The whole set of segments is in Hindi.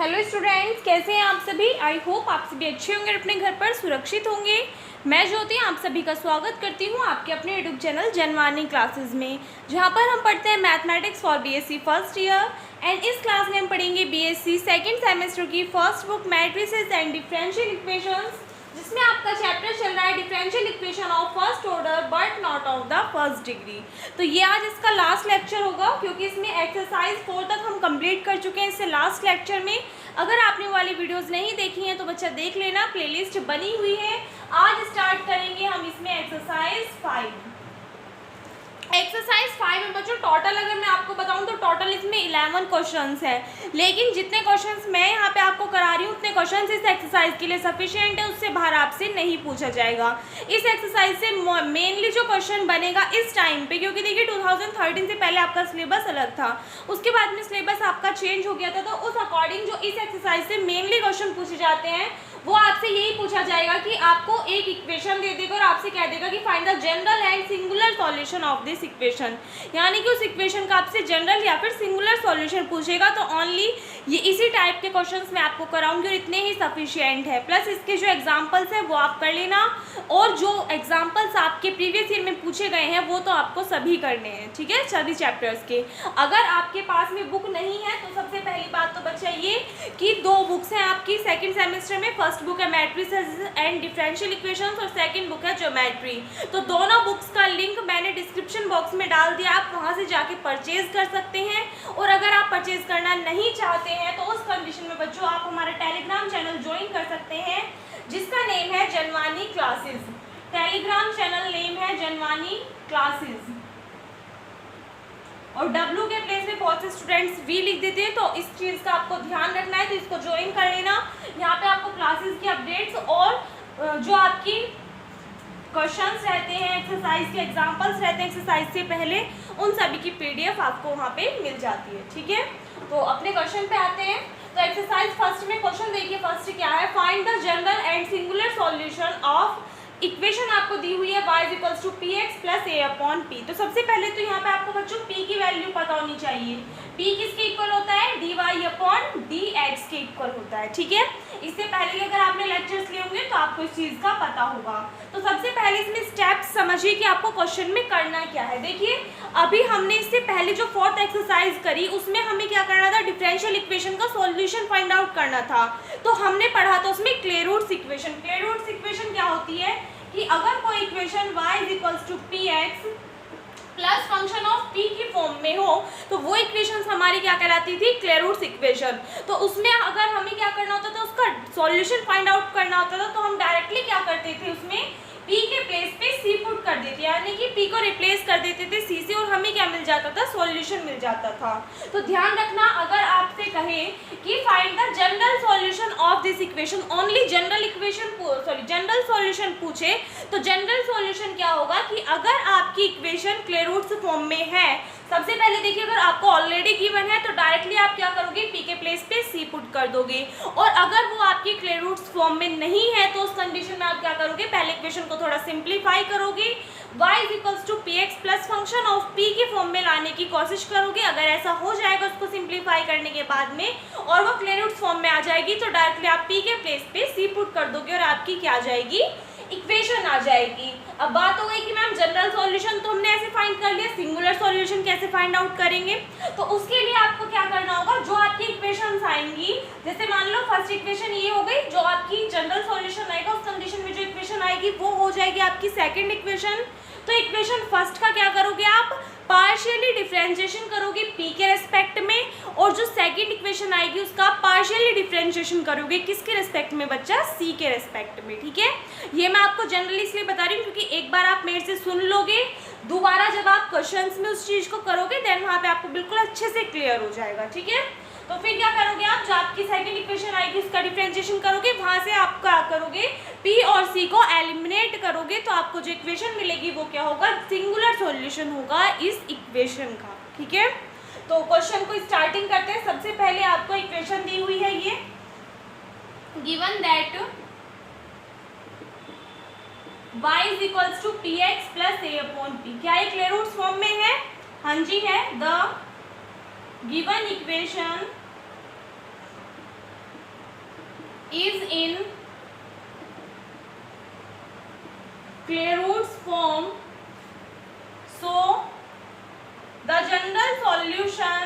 हेलो स्टूडेंट्स, कैसे हैं आप सभी। आई होप आप सभी अच्छे होंगे, अपने घर पर सुरक्षित होंगे। मैं ज्योति आप सभी का स्वागत करती हूं आपके अपने यूट्यूब चैनल जनवानी क्लासेस में, जहां पर हम पढ़ते हैं mathematics for BSc first year. And इस क्लास में हम पढ़ेंगे बीएससी सेकंड सेमेस्टर की first book matrices and differential equations, जिसमें आपका चैप्टर चल रहा है differential equation of first order but not of the first degree. तो ये आज इसका लास्ट लेक्चर होगा, क्योंकि इसमें एक्सरसाइज 4 तक हम कंप्लीट कर चुके हैं इससे लास्ट लेक्चर में। अगर आपने वाली वीडियोस नहीं देखी हैं तो बच्चा देख लेना, प्लेलिस्ट बनी हुई है। आज स्टार्ट करेंगे हम इसमें एक्सरसाइज 5। एक्सरसाइज 5 में बच्चों टोटल अगर मैं आपको बताऊं तो टोटल इसमें 11 क्वेश्चंस हैं, लेकिन जितने क्वेश्चंस मैं यहाँ पे आपको करा रही हूँ उतने क्वेश्चंस इस एक्सरसाइज के लिए सफिशिएंट है, उससे बाहर आपसे नहीं पूछा जाएगा। इस एक्सरसाइज से मेनली जो क्वेश्चन बनेगा इस टाइम पे, क्योंकि देखिए 2013 से पहले आपका सिलेबस अलग था, उसके बाद में सिलेबस आपका चेंज हो गया था, तो उस अकॉर्डिंग जो इस एक्सरसाइज से मेनली क्वेश्चन पूछे जाते हैं वो आपसे यही पूछा जाएगा कि आपको एक इक्वेशन दे देगा और आपसे कह देगा कि find the general and singular solution of this equation, यानी कि उस इक्वेशन का आपसे जनरल या फिर सिंगुलर सॉल्यूशन पूछेगा। तो ओनली ये इसी टाइप के क्वेश्चंस मैं आपको कराऊंगी और इतने ही सफिशिएंट है। प्लस इसके जो एग्जांपल्स है वो आप कर लेना, और जो एग्जांपल्स आपके प्रीवियस ईयर में पूछे गए हैं वो तो आपको सभी करने हैं, ठीक है, सभी चैप्टर्स के। अगर आपके पास में बुक नहीं है तो सबसे पहली बात तो बच्चा ये कि 2 बुक्स हैं आपकी सेकेंड सेमेस्टर में। फर्स्ट बुक है मैट्रिसेस एंड डिफरेंशियल इक्वेशंस और सेकंड बुक है ज्योमेट्री। तो दोनों बुक्स का लिंक मैंने डिस्क्रिप्शन बॉक्स में डाल दिया, आप वहां से जाके परचेज कर सकते हैं। और अगर आप परचेज करना नहीं चाहते हैं तो उस कंडीशन में बच्चों आप हमारा टेलीग्राम चैनल ज्वाइन कर सकते हैं, जिसका नेम है Janvani classes. Telegram channel name है जनवानी क्लासेस, और W के प्लेस में बहुत से स्टूडेंट्स V लिख देते हैं, तो इस चीज़ का आपको ध्यान रखना है, तो इसको ज्वाइन कर लेना। यहाँ पे आपको क्लासेस की अपडेट्स और जो आपकी क्वेश्चंस रहते हैं, एक्सरसाइज के एग्जांपल्स रहते हैं एक्सरसाइज से पहले, उन सभी की PDF आपको वहाँ पे मिल जाती है, ठीक है। तो अपने क्वेश्चन पे आते हैं। तो एक्सरसाइज फर्स्ट में क्वेश्चन देखिए, फर्स्ट क्या है, find the general and singular solution of equation आपको दी हुई है y = px + a/p। तो सबसे पहले तो यहाँ पे आपको बच्चों p की वैल्यू पता होनी चाहिए। p किसके इक्वल होता है, dy/dx के इक्वल होता है, ठीक है। इससे पहले अगर आपने लेक्चर्स लिए होंगे तो आपको इस चीज़ का पता होगा। तो सबसे पहले इसमें स्टेप्स समझिए कि आपको क्वेश्चन में करना क्या है। देखिए अभी हमने इससे पहले जो 4th एक्सरसाइज करी उसमें हमें क्या करना था, डिफरेंशियल इक्वेशन का सॉल्यूशन फाइंड आउट करना था। तो हमने पढ़ा था उसमें क्लेरूट्स इक्वेशन। क्लेरूट्स इक्वेशन क्या होती है कि अगर कोई equation y = px plus function of p की फॉर्म में हो तो वो इक्वेशंस हमारी क्या कहलाती थी, क्लेरूट्स इक्वेशन। तो उसमें अगर हमें क्या करना होता था, उसका सॉल्यूशन फाइंड आउट करना होता था, तो हम डायरेक्टली क्या करते थे, उसमें p के प्लेस पे c पुट कर देते, यानी कि p को रिप्लेस कर देते थे c से, और हमें क्या मिल जाता था, सॉल्यूशन मिल जाता था। तो ध्यान रखना, अगर आपसे कहे कि find the general solution of this equation, only general general solution पूछे तो जनरल सॉल्यूशन क्या होगा कि अगर आपकी इक्वेशन क्लेरूट्स फॉर्म में है, सबसे पहले देखिए अगर आपको ऑलरेडी गिवन है तो डायरेक्टली आप क्या करोगे, p के प्लेस पे c पुट कर दोगे। और अगर वो आपकी क्लेरूट्स फॉर्म में नहीं है तो उस कंडीशन में आप क्या करोगे, पहले इक्वेशन को थोड़ा सिंप्लीफाई करोगे, y = px plus function of p के फॉर्म में लाने की कोशिश करोगे। अगर ऐसा हो जाएगा उसको सिंप्लीफाई करने के बाद में और वो क्लेरूट्स फॉर्म में आ जाएगी तो डायरेक्टली आप p के प्लेस पे c पुट कर दोगे और आपकी क्या आ जाएगी, इक्वेशन आ जाएगी। अब बात हो गई कि मैम जनरल सॉल्यूशन तो हमने ऐसे फाइंड कर लिया, सिंगुलर सॉल्यूशन कैसे फाइंड आउट करेंगे। तो उसके लिए आपको क्या करना होगा, जो आपकी इक्वेशंस आएंगी, जैसे मान लो फर्स्ट इक्वेशन ये हो गई, जो आपकी जनरल सॉल्यूशन आएगा उस कंडीशन में जो इक्वेशन आएगी वो हो जाएगी आपकी सेकंड इक्वेशन। तो इक्वेशन फर्स्ट का क्या करोगे, आप पार्शियली डिफरेंशिएशन करोगे p के रेस्पेक्ट में, और जो सेकंड इक्वेशन आएगी उसका पार्शियली डिफरेंशिएशन करोगे किसके रेस्पेक्ट में बच्चा, c के रेस्पेक्ट में, ठीक है। ये मैं आपको जनरली इसलिए बता रही हूँ क्योंकि एक बार आप मेरे से सुन लोगे, दोबारा जब आप क्वेश्चंस में उस चीज़ को करोगे देन वहाँ पे आपको बिल्कुल अच्छे से क्लियर हो जाएगा, ठीक है। तो फिर क्या करोगे आप, जो आपकी सेकंड इक्वेशन आएगी उसका डिफरेंशिएशन करोगे, वहाँ से आप क्या करोगे, p और c को एलिमिनेट करोगे, तो आपको जो इक्वेशन मिलेगी वो क्या होगा, सिंगुलर सॉल्यूशन होगा इस इक्वेशन का, ठीक है। तो क्वेश्चन को स्टार्टिंग करते हैं। सबसे पहले आपको इक्वेशन दी हुई है ये, given that y = px + a/p, क्या ये क्लेरूट्स फॉर्म में है, हाँ जी है। The given equation is in Clairaut's form, so the general solution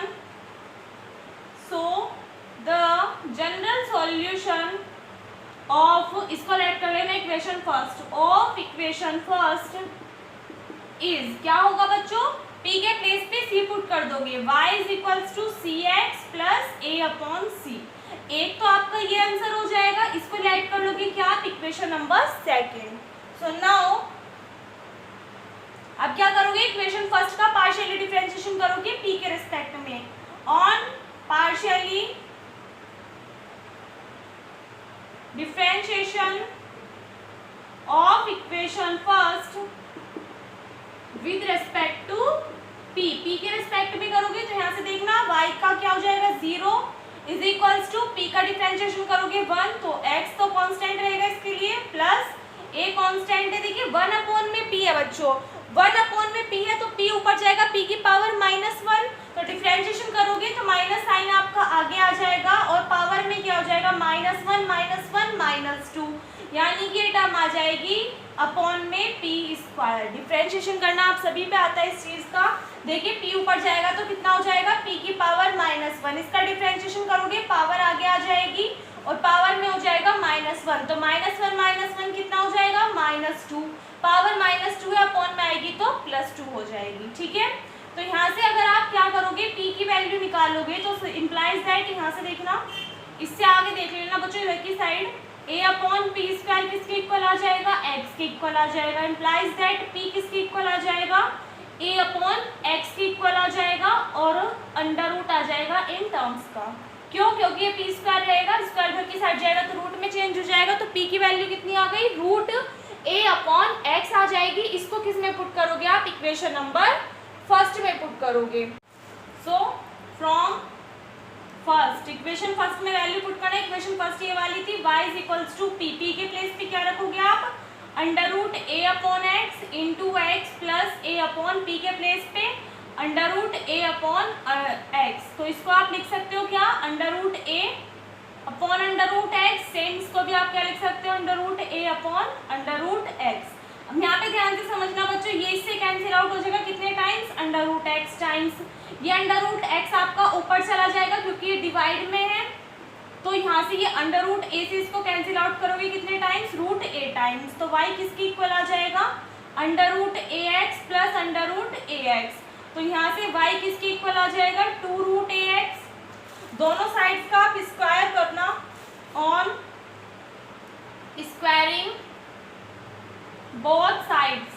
of, इसको लेट कर लेना equation first of, equation first is, क्या होगा बच्चों, p के प्लेस पे c पुट कर दोगे, y is equals to c x plus a upon c. एक तो आपका ये आंसर हो जाएगा, इसको लेट कर लोगे क्या आप, equation number second. So now अब क्या करोगे, इक्वेशन फर्स्ट का पार्शियली डिफरेंशिएशन करोगे p के रिस्पेक्ट में, on partially differentiation of equation first with respect to p, p के रिस्पेक्ट में करोगे तो यहाँ से देखना y का क्या हो जाएगा 0 इज इक्वल्स टू p का डिफरेंशिएशन करोगे 1, तो x तो कांस्टेंट रहेगा इसके लिए, प्लस a कांस्टेंट है, देखिए 1 अपॉन में p है बच्चों, 1 अपॉन में p है तो p ऊपर जाएगा p की पावर -1, तो डिफरेंशिएशन करोगे तो माइनस साइन आपका आगे आ जाएगा और पावर में क्या हो जाएगा -1 -2, यानी कि ये टर्म आ जाएगी अपॉन में p स्क्वायर। डिफरेंशिएशन करना आप सभी पे आता है इस चीज का, देखिए p ऊपर जाएगा तो कितना हो जाएगा p की पावर -1, इसका डिफरेंशिएशन करोगे पावर आगे आ जाएगी और पावर में हो जाएगा -1, तो -1 कितना हो जाएगा -2, पावर -2 है अपॉन में आएगी तो +2 हो जाएगी, ठीक है। तो यहाँ से अगर आप क्या करोगे p की वैल्यू निकालोगे तो इम्प्लाइज दैट, यहाँ से देखना, इससे आगे देख लेना बच्चों इधर की side, a upon p square किसके इक्वल आ जाएगा, x के इक्वल आ जाएगा, इम्प्लाइज दैट p किसके इक्वल आ जाएगा, a अपॉन x के इक्वल आ जाएगा और अंडर रूट आ जाएगा इन टर्म्स का, क्यों, क्योंकि ये p स्क्वायर रहेगा, स्क्वायर इधर की साइड जाएगा तो रूट में चेंज हो जाएगा, तो p की वैल्यू कितनी आ गई, रूट a अपॉन x आ जाएगी। इसको किस में पुट करोगे आप, इक्वेशन नंबर फर्स्ट में पुट करोगे। So from first, equation first में वैल्यू पुट करना, इक्वेशन फर्स्ट ये वाली थी y is equals to p, p के प्लेस पे क्या रखोगे आप, under root a upon x into x plus a upon p के प्लेस पे under root a upon x, तो इसको आप लिख सकते हो क्या, under root a upon under root x, same इसको भी आप क्या लिख सकते हो, under root a upon under root x. अब यहाँ पे ध्यान से समझना बच्चों, ये इससे कैंसिल आउट हो जाएगा कितने times, under root x times, ये अंडर रूट एक्स आपका ऊपर चला जाएगा क्योंकि ये डिवाइड में है, तो यहाँ से ये अंडर रूट ए से इसको कैंसिल आउट करोगे कितने टाइम्स, रूट ए टाइम्स, तो y किसके इक्वल आ जाएगा, under root a x plus under root a x, तो यहाँ से y किसके इक्वल आ जाएगा, 2 रूट ए एक्स। दोनों साइड्स का आप स्क्वायर करना, ऑन स्क्वायरिंग बोथ साइड्स,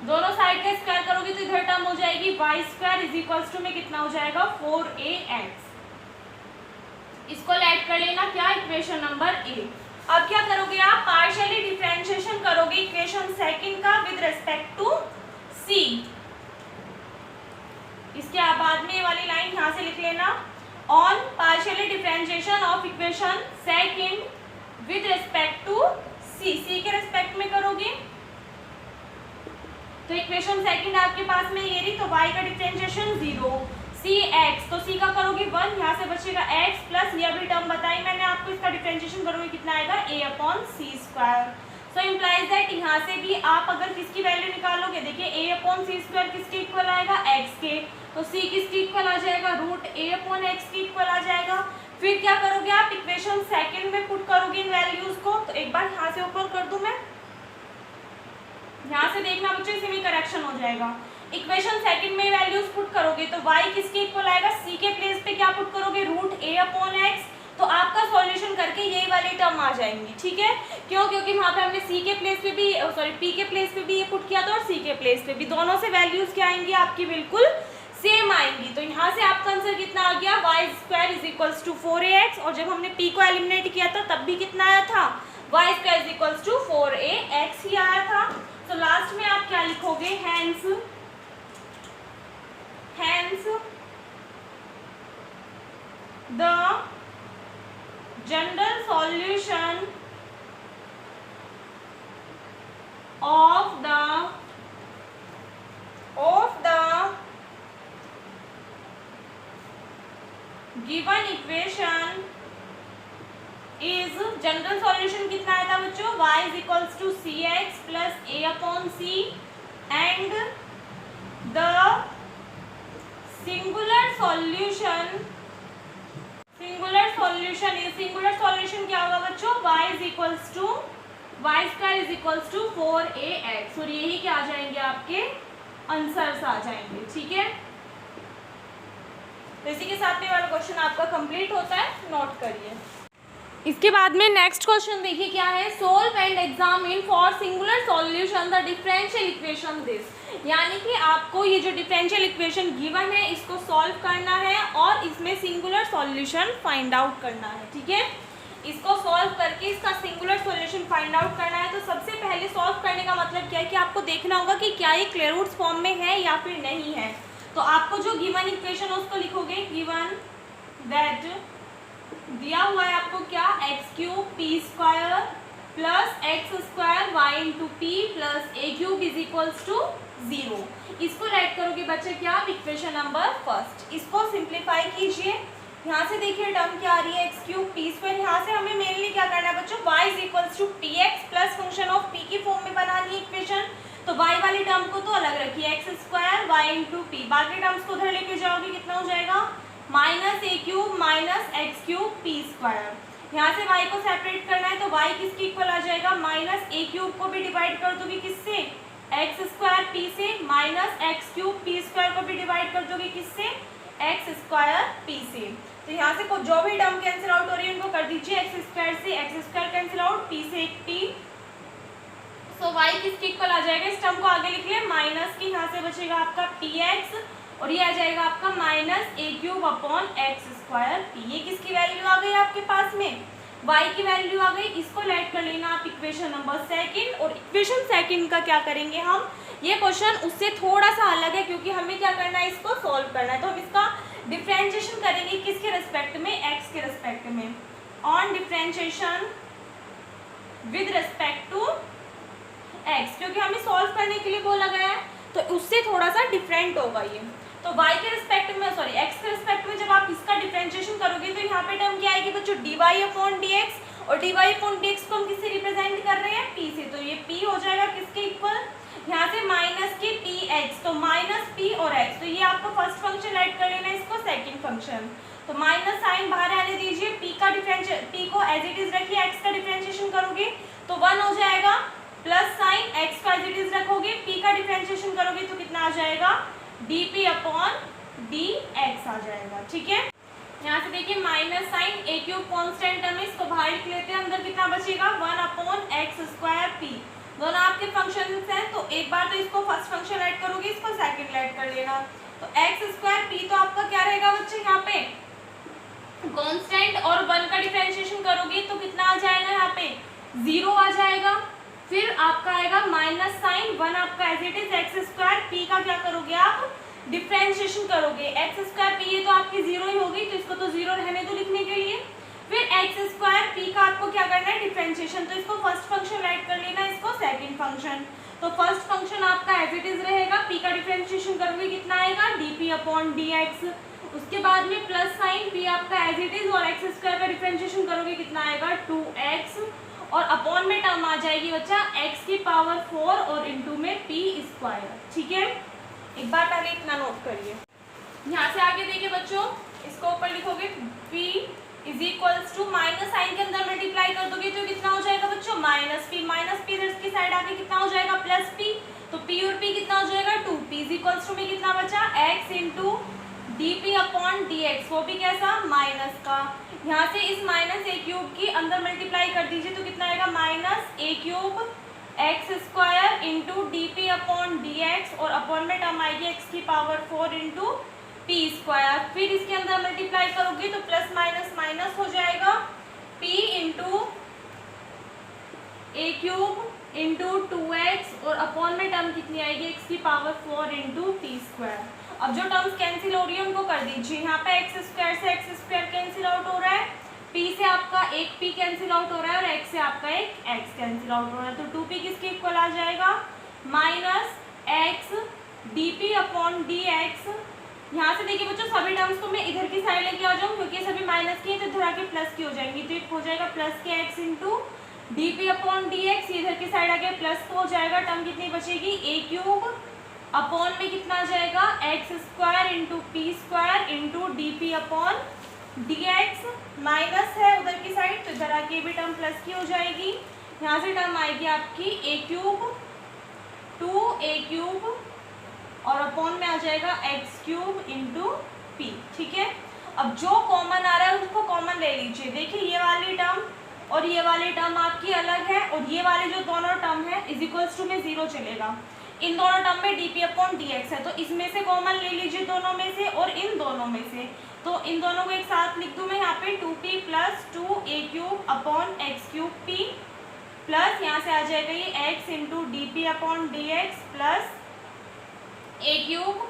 दोनों साइड का स्क्वायर करोगे तो इधर टर्म हो जाएगी y square is equals to में कितना हो जाएगा 4ax, इसको लेट कर लेना क्या, इक्वेशन नंबर ए। अब क्या करोगे आप, पार्शियली डिफरेंशिएशन करोगे इक्वेशन सेकंड का विद रेस्पेक्ट टू सी, इसके बाद में ये वाली लाइन यहाँ से लिख लेना, on partially differentiation of equation second with respect to C, C के रेस्पेक्ट में करोगे तो इक्वेशन सेकंड आपके पास में ये रही, तो y का डिफरेंशिएशन 0, सी एक्स, तो सी का करोगे 1, यहाँ से बचेगा x प्लस ये भी टर्म बताई मैंने आपको, इसका डिफरेंशिएशन करोगे कितना आएगा, a upon c square. So implies that यहाँ से भी आप अगर किसकी वैल्यू निकालोगे, देखिए a अपॉन सी स्क्वायर किसके इक्वल आएगा, x के, तो c किसके इक्वल आ जाएगा, रूट a अपॉन एक्स के इक्वल आ जाएगा। फिर क्या करोगे आप, इक्वेशन सेकंड में पुट करोगे इन वैल्यूज को, तो एक बार यहाँ से ऊपर कर दूं मैं, यहाँ से देखना बच्चों इसी में करेक्शन हो जाएगा। इक्वेशन सेकंड में वैल्यूज पुट करोगे तो y किसके इक्वल आएगा, c के प्लेस पे क्या पुट करोगे, रूट a अपॉन एक्स, तो आपका सॉल्यूशन करके यही वाली टर्म आ जाएंगी, ठीक है, क्यों, क्योंकि वहाँ पे हमने c के प्लेस पे भी p के प्लेस पे भी ये पुट किया था और c के प्लेस पे भी, दोनों से वैल्यूज क्या आएंगी आपकी, बिल्कुल सेम आएंगी। तो यहाँ से आपका आंसर कितना आ गया, y square is equals to 4ax, और जब हमने p को एलिमिनेट किया था तब भी कितना आया था, y square is equals to 4ax ही आया था। तो लास्ट में आप क्या लिखोगे, hence the general solution of द given equation is general solution कितना आया था बच्चों, y is equals to c x plus a upon c and the singular solution singular solution क्या होगा बच्चों, y is equals to y square is equals to 4ax और यही क्या आ जाएंगे आपके आंसर्स आ जाएंगे। ठीक है, तो इसी के साथ में वाला क्वेश्चन आपका कंप्लीट होता है, नोट करिए। इसके बाद में नेक्स्ट क्वेश्चन देखिए क्या है, solve and examine for singular solution the differential equation this, यानी कि आपको ये जो डिफरेंशियल इक्वेशन गिवन है इसको सॉल्व करना है और इसमें सिंगुलर सॉल्यूशन फाइंड आउट करना है। ठीक है, इसको सॉल्व करके इसका सिंगुलर सॉल्यूशन फाइंड आउट करना है। तो सबसे पहले सॉल्व करने का मतलब क्या है कि आपको देखना होगा कि क्या ये क्लियर रूट्स फॉर्म में है या फिर नहीं है। तो आपको जो गिवन इक्वेशन है उसको लिखोगे, गिवन दैट दिया हुआ है आपको क्या, x cube p square plus x square y into p plus a cube is equals to 0। इसको राइट करोगे बच्चे क्या, इक्वेशन नंबर फर्स्ट। इसको सिंप्लीफाई कीजिए, यहाँ से देखिए टर्म क्या आ रही है, एक्स क्यूब पी स्क्वायर, यहाँ से हमें मेनली क्या करना है बच्चों, y is equals to p x plus function of p की फॉर्म में बनानी है इक्वेशन। तो y वाली टर्म को तो अलग रखिए, x square y into p, बाकी टर्म्स को उधर लेके जाओगे कितना हो जाएगा, minus a cube minus x cube p square. यहाँ से y को सेपरेट करना है तो y किसके इक्वल आ जाएगा, माइनस ए क्यूब को भी डिवाइड कर दोगे किससे, एक्स स्क्वायर पी से, minus x cube p square को भी डिवाइड कर दोगे किससे, एक्स स्क्वायर पी से। तो यहाँ से जो भी टर्म कैंसिल आउट हो रही है उनको कर दीजिए, एक्स स्क्वायर से x square cancel out, P से एक पी, सो वाई किसके इक्वल आ जाएगा, इस टर्म को आगे लिख लिया माइनस की, यहाँ से बचेगा आपका पी एक्स और ये आ जाएगा आपका minus a cube upon x square p. ये किसकी वैल्यू आ गई आपके पास में, y की वैल्यू आ गई। इसको लेट कर लेना आप इक्वेशन नंबर सेकंड, और इक्वेशन सेकंड का क्या करेंगे हम, ये क्वेश्चन उससे थोड़ा सा अलग है क्योंकि हमें क्या करना है, इसको सॉल्व करना है। तो हम इसका डिफरेंशिएशन करेंगे किसके रिस्पेक्ट में, x के रिस्पेक्ट में, on differentiation with respect to x, क्योंकि हमें सॉल्व करने के लिए बोला गया है तो उससे थोड़ा सा डिफरेंट होगा ये। तो y के रिस्पेक्ट में, सॉरी x के रिस्पेक्ट में जब आप इसका डिफरेंशिएशन करोगे तो यहाँ पे टर्म क्या आएगी बच्चों, dy अपॉन dx, और dy अपॉन dx को हम किससे रिप्रेजेंट कर रहे हैं, p से, तो ये p हो जाएगा किसके इक्वल, यहाँ से माइनस के पी एक्स, तो माइनस पी और एक्स, तो ये आपको फर्स्ट फंक्शन ऐड कर लेना है, इसको सेकंड फंक्शन। तो माइनस साइन बाहर आने दीजिए, पी का डिफरेंशिएशन, पी को एज इट इज रखिए, एक्स का डिफरेंशिएशन करोगे तो 1 हो जाएगा, प्लस साइन एक्स को एज इट इज रखोगे, पी का डिफरेंशिएशन करोगे तो कितना आ जाएगा, d p upon d x आ जाएगा। ठीक है, यहाँ से देखिए minus sign a cube constant term है, इसको बाहर लिख लेते हैं, अंदर कितना बचेगा 1 अपॉन एक्स स्क्वायर पी। दोनों आपके फंक्शंस हैं तो एक बार तो इसको फर्स्ट फंक्शन ऐड करोगे, इसको सेकंड ऐड कर लेना। तो एक्स स्क्वायर पी तो आपका क्या रहेगा बच्चे, यहाँ पे कांस्टेंट, और 1 का डिफरेंशिएशन करोगे तो कितना आ जाएगा, यहाँ पे 0 आ जाएगा। फिर आपका आएगा माइनस साइन 1 आपका as it is x square p का क्या करोगे आप, डिफरेंशिएशन करोगे, एक्स स्क्वायर पी ये तो आपकी 0 ही होगी तो इसको तो 0 रहने दो लिखने के लिए। फिर एक्स स्क्वायर पी का आपको क्या करना है, डिफरेंशिएशन, तो इसको फर्स्ट फंक्शन ऐड कर लेना, इसको सेकंड फंक्शन। तो फर्स्ट फंक्शन आपका एज इट इज रहेगा, पी का डिफरेंशिएशन करोगे कितना आएगा, D p upon d x. उसके बाद में प्लस साइन पी आपका एज इट इज, और एक्स स्क्वायर का डिफरेंशिएशन करोगे कितना आएगा 2x, और अपॉन में टर्म आ जाएगी बच्चा x की पावर 4 और इंटू में p स्क्वायर। ठीक है, एक बार पहले इतना नोट करिए। यहाँ से आगे देखिए बच्चों, इसको ऊपर लिखोगे p is equals to minus sign के अंदर मल्टीप्लाई कर दोगे तो कितना हो जाएगा बच्चों, माइनस पी इधर की साइड आके कितना हो जाएगा, प्लस p, तो p और p कितना हो जाएगा 2p इज इक्वल्स टू में कितना बचा, x into d p upon d x, वो भी कैसा, माइनस का। यहाँ से इस माइनस ए क्यूब की अंदर मल्टीप्लाई कर दीजिए तो कितना आएगा, minus a cube x square into d p upon d x, और अपॉन में टर्म आएगी एक्स की पावर 4 इंटू पी स्क्वायर। फिर इसके अंदर मल्टीप्लाई करोगे तो प्लस माइनस माइनस हो जाएगा, p इंटू ए क्यूब इंटू 2x, और अपॉन में टर्म कितनी आएगी, x की पावर 4 इंटू पी स्क्वायर। अब जो टर्म्स कैंसिल हो रही है उनको कर दीजिए, यहाँ पे एक्स स्क्वायर से एक्स स्क्वायर कैंसिल आउट हो रहा है, p से आपका एक p कैंसिल आउट हो रहा है, और x से आपका एक x कैंसिल आउट हो रहा है, तो 2p किसके इक्वल आ जाएगा, minus x D p upon d x. यहाँ से देखिए बच्चों सभी टर्म्स को मैं इधर की साइड लेके आ जाऊँ क्योंकि सभी माइनस माइनस की है तो इधर आके प्लस की हो जाएंगी, तो एक हो जाएगा प्लस के x into d p upon d x, इधर की साइड आ गया प्लस को हो जाएगा, टर्म कितनी बचेगी ए क्यूब अपॉन में कितना आ जाएगा x square into p square into d p upon d x, minus है उधर की साइड तो इधर आके भी टर्म प्लस की हो जाएगी, यहाँ से टर्म आएगी आपकी ए क्यूब 2a क्यूब और अपॉन में आ जाएगा एक्स क्यूब इंटू पी। ठीक है, अब जो कॉमन आ रहा है उसको कॉमन ले लीजिए। देखिए ये वाली टर्म और ये वाली टर्म आपकी अलग है और ये वाली जो दोनों टर्म है इज इक्वल्स टू में 0 चलेगा। इन दोनों टर्म में D p upon d x है तो इसमें से कॉमन ले लीजिए दोनों में से और इन दोनों में से, तो इन दोनों को एक साथ लिख दूं मैं यहाँ पे 2p plus 2a cube upon x cube p plus यहाँ से आ जाएगा ये x into d p upon d x plus a cube